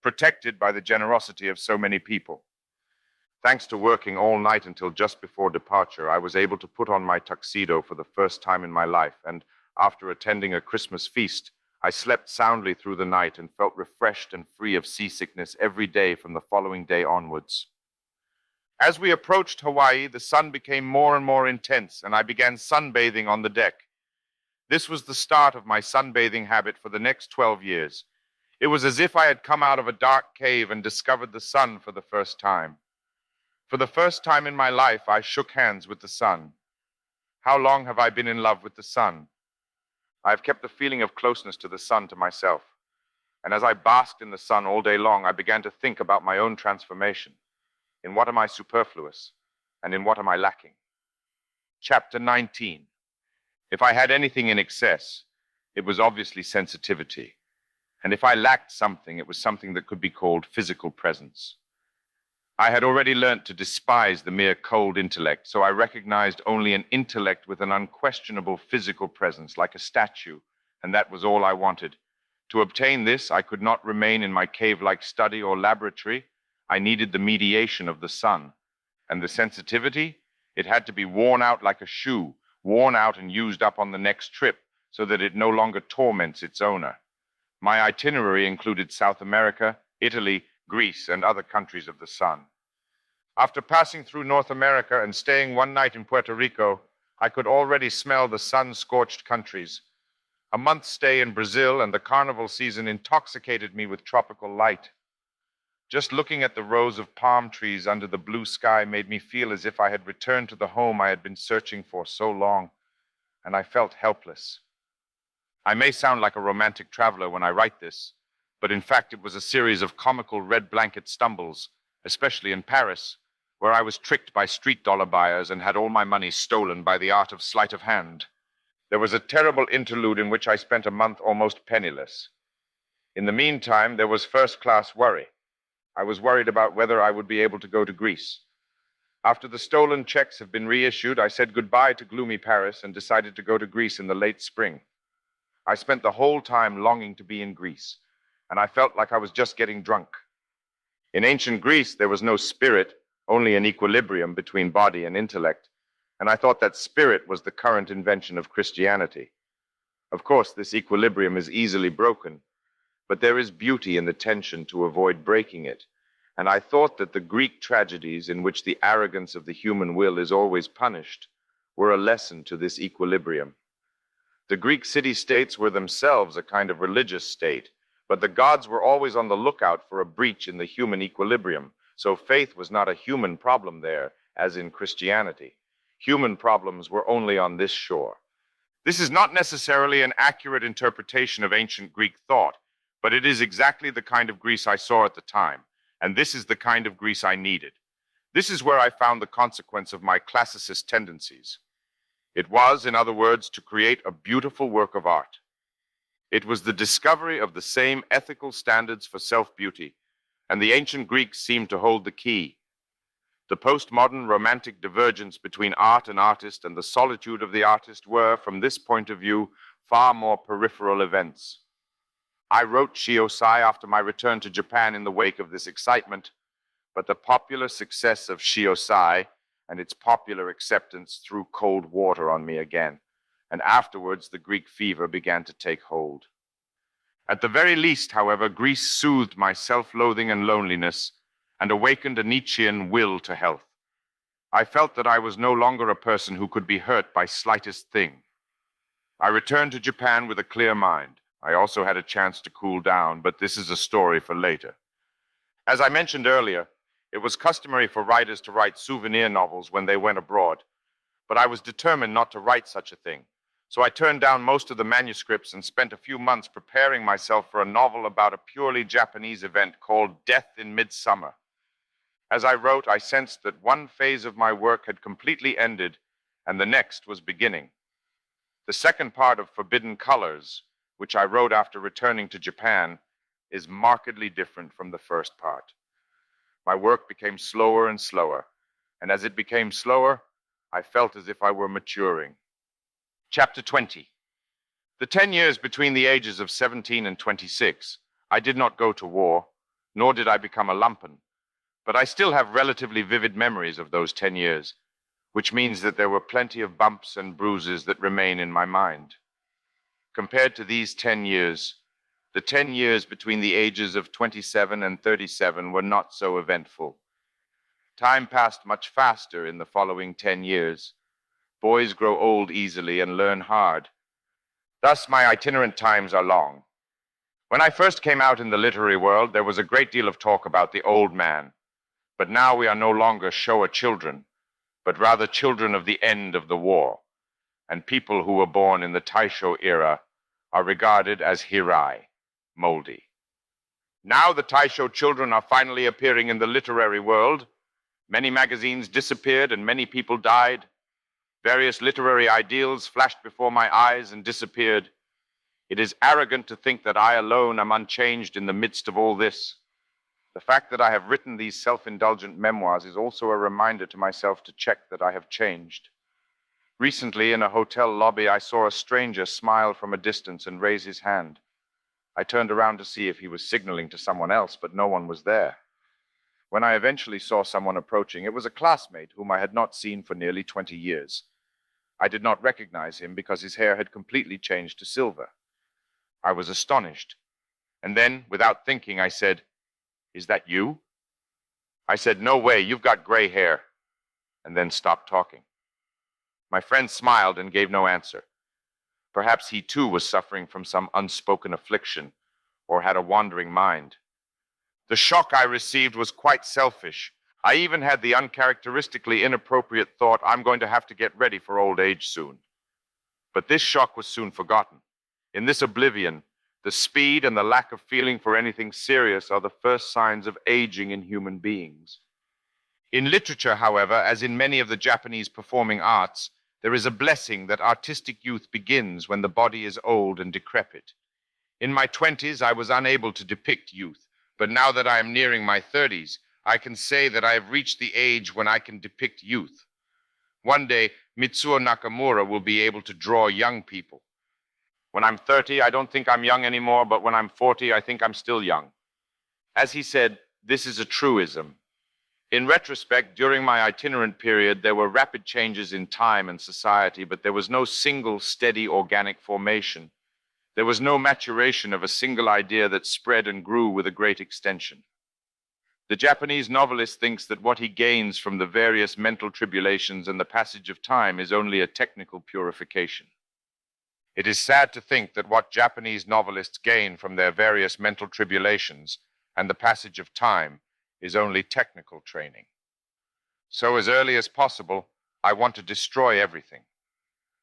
A: protected by the generosity of so many people. Thanks to working all night until just before departure, I was able to put on my tuxedo for the first time in my life, and after attending a Christmas feast, I slept soundly through the night and felt refreshed and free of seasickness every day from the following day onwards. As we approached Hawaii, the sun became more and more intense, and I began sunbathing on the deck. This was the start of my sunbathing habit for the next 12 years. It was as if I had come out of a dark cave and discovered the sun for the first time. For the first time in my life, I shook hands with the sun. How long have I been in love with the sun? I have kept the feeling of closeness to the sun to myself. And as I basked in the sun all day long, I began to think about my own transformation. In what am I superfluous, and in what am I lacking? Chapter 19. If I had anything in excess, it was obviously sensitivity. And if I lacked something, it was something that could be called physical presence. I had already learnt to despise the mere cold intellect, so I recognized only an intellect with an unquestionable physical presence, like a statue, and that was all I wanted. To obtain this, I could not remain in my cave-like study or laboratory. I needed the mediation of the sun. And the sensitivity? It had to be worn out like a shoe, worn out and used up on the next trip, so that it no longer torments its owner. My itinerary included South America, Italy, Greece, and other countries of the sun. After passing through North America and staying one night in Puerto Rico, I could already smell the sun-scorched countries. A month's stay in Brazil and the carnival season intoxicated me with tropical light. Just looking at the rows of palm trees under the blue sky made me feel as if I had returned to the home I had been searching for so long, and I felt helpless. I may sound like a romantic traveler when I write this, but in fact it was a series of comical red blanket stumbles, especially in Paris, where I was tricked by street dollar buyers and had all my money stolen by the art of sleight of hand. There was a terrible interlude in which I spent a month almost penniless. In the meantime, there was first-class worry. I was worried about whether I would be able to go to Greece. After the stolen checks have been reissued, I said goodbye to gloomy Paris and decided to go to Greece in the late spring. I spent the whole time longing to be in Greece, and I felt like I was just getting drunk. In ancient Greece, there was no spirit, only an equilibrium between body and intellect, and I thought that spirit was the current invention of Christianity. Of course, this equilibrium is easily broken, but there is beauty in the tension to avoid breaking it, and I thought that the Greek tragedies in which the arrogance of the human will is always punished were a lesson to this equilibrium. The Greek city-states were themselves a kind of religious state, but the gods were always on the lookout for a breach in the human equilibrium, so faith was not a human problem there, as in Christianity. Human problems were only on this shore. This is not necessarily an accurate interpretation of ancient Greek thought, but it is exactly the kind of Greece I saw at the time, and this is the kind of Greece I needed. This is where I found the consequence of my classicist tendencies. It was, in other words, to create a beautiful work of art. It was the discovery of the same ethical standards for self-beauty, and the ancient Greeks seemed to hold the key. The postmodern romantic divergence between art and artist and the solitude of the artist were, from this point of view, far more peripheral events. I wrote Shiosai after my return to Japan in the wake of this excitement, but the popular success of Shiosai and its popular acceptance threw cold water on me again, and afterwards the Greek fever began to take hold. At the very least, however, Greece soothed my self-loathing and loneliness and awakened a Nietzschean will to health. I felt that I was no longer a person who could be hurt by slightest thing. I returned to Japan with a clear mind. I also had a chance to cool down, but this is a story for later. As I mentioned earlier, it was customary for writers to write souvenir novels when they went abroad, but I was determined not to write such a thing. So I turned down most of the manuscripts and spent a few months preparing myself for a novel about a purely Japanese event called Death in Midsummer. As I wrote, I sensed that one phase of my work had completely ended and the next was beginning. The second part of Forbidden Colors, which I wrote after returning to Japan, is markedly different from the first part. My work became slower and slower, and as it became slower, I felt as if I were maturing. Chapter 20. The 10 years between the ages of 17 and 26, I did not go to war, nor did I become a lumpen. But I still have relatively vivid memories of those 10 years, which means that there were plenty of bumps and bruises that remain in my mind. Compared to these 10 years, the 10 years between the ages of 27 and 37 were not so eventful. Time passed much faster in the following 10 years. Boys grow old easily and learn hard. Thus, my itinerant times are long. When I first came out in the literary world, there was a great deal of talk about the old man. But now we are no longer Showa children, but rather children of the end of the war, and people who were born in the Taisho era are regarded as hirai, moldy. Now the Taisho children are finally appearing in the literary world. Many magazines disappeared and many people died. Various literary ideals flashed before my eyes and disappeared. It is arrogant to think that I alone am unchanged in the midst of all this. The fact that I have written these self-indulgent memoirs is also a reminder to myself to check that I have changed. Recently, in a hotel lobby, I saw a stranger smile from a distance and raise his hand. I turned around to see if he was signaling to someone else, but no one was there. When I eventually saw someone approaching, it was a classmate whom I had not seen for nearly 20 years. I did not recognize him because his hair had completely changed to silver. I was astonished. And then, without thinking, I said, "Is that you?" I said, "No way, you've got gray hair," and then stopped talking. My friend smiled and gave no answer. Perhaps he too was suffering from some unspoken affliction or had a wandering mind. The shock I received was quite selfish. I even had the uncharacteristically inappropriate thought, I'm going to have to get ready for old age soon. But this shock was soon forgotten. In this oblivion, the speed and the lack of feeling for anything serious are the first signs of aging in human beings. In literature, however, as in many of the Japanese performing arts, there is a blessing that artistic youth begins when the body is old and decrepit. In my 20s, I was unable to depict youth, but now that I am nearing my 30s, I can say that I have reached the age when I can depict youth. One day, Mitsuo Nakamura will be able to draw young people. When I'm 30, I don't think I'm young anymore, but when I'm 40, I think I'm still young. As he said, this is a truism. In retrospect, during my itinerant period, there were rapid changes in time and society, but there was no single steady organic formation. There was no maturation of a single idea that spread and grew with a great extension. The Japanese novelist thinks that what he gains from the various mental tribulations and the passage of time is only a technical purification. It is sad to think that what Japanese novelists gain from their various mental tribulations and the passage of time is only technical training. So as early as possible, I want to destroy everything.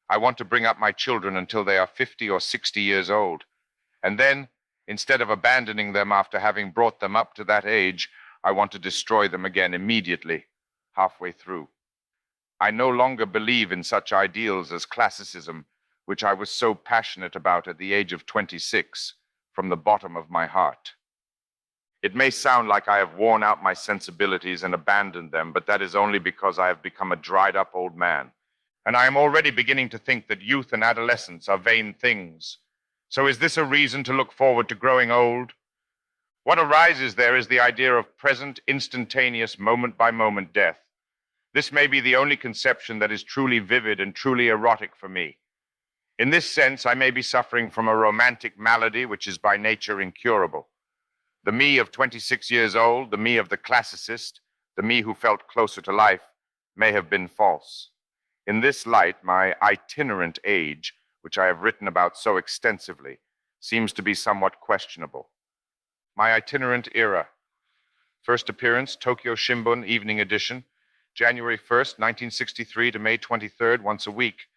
A: I want to bring up my children until they are 50 or 60 years old. And then, instead of abandoning them after having brought them up to that age, I want to destroy them again immediately, halfway through. I no longer believe in such ideals as classicism, which I was so passionate about at the age of 26, from the bottom of my heart. It may sound like I have worn out my sensibilities and abandoned them, but that is only because I have become a dried-up old man. And I am already beginning to think that youth and adolescence are vain things. So is this a reason to look forward to growing old? What arises there is the idea of present, instantaneous, moment-by-moment death. This may be the only conception that is truly vivid and truly erotic for me. In this sense, I may be suffering from a romantic malady which is by nature incurable. The me of 26 years old, the me of the classicist, the me who felt closer to life, may have been false. In this light, my itinerant age, which I have written about so extensively, seems to be somewhat questionable. My itinerant era. First appearance, Tokyo Shimbun, evening edition, January 1st, 1963 to May 23rd, once a week.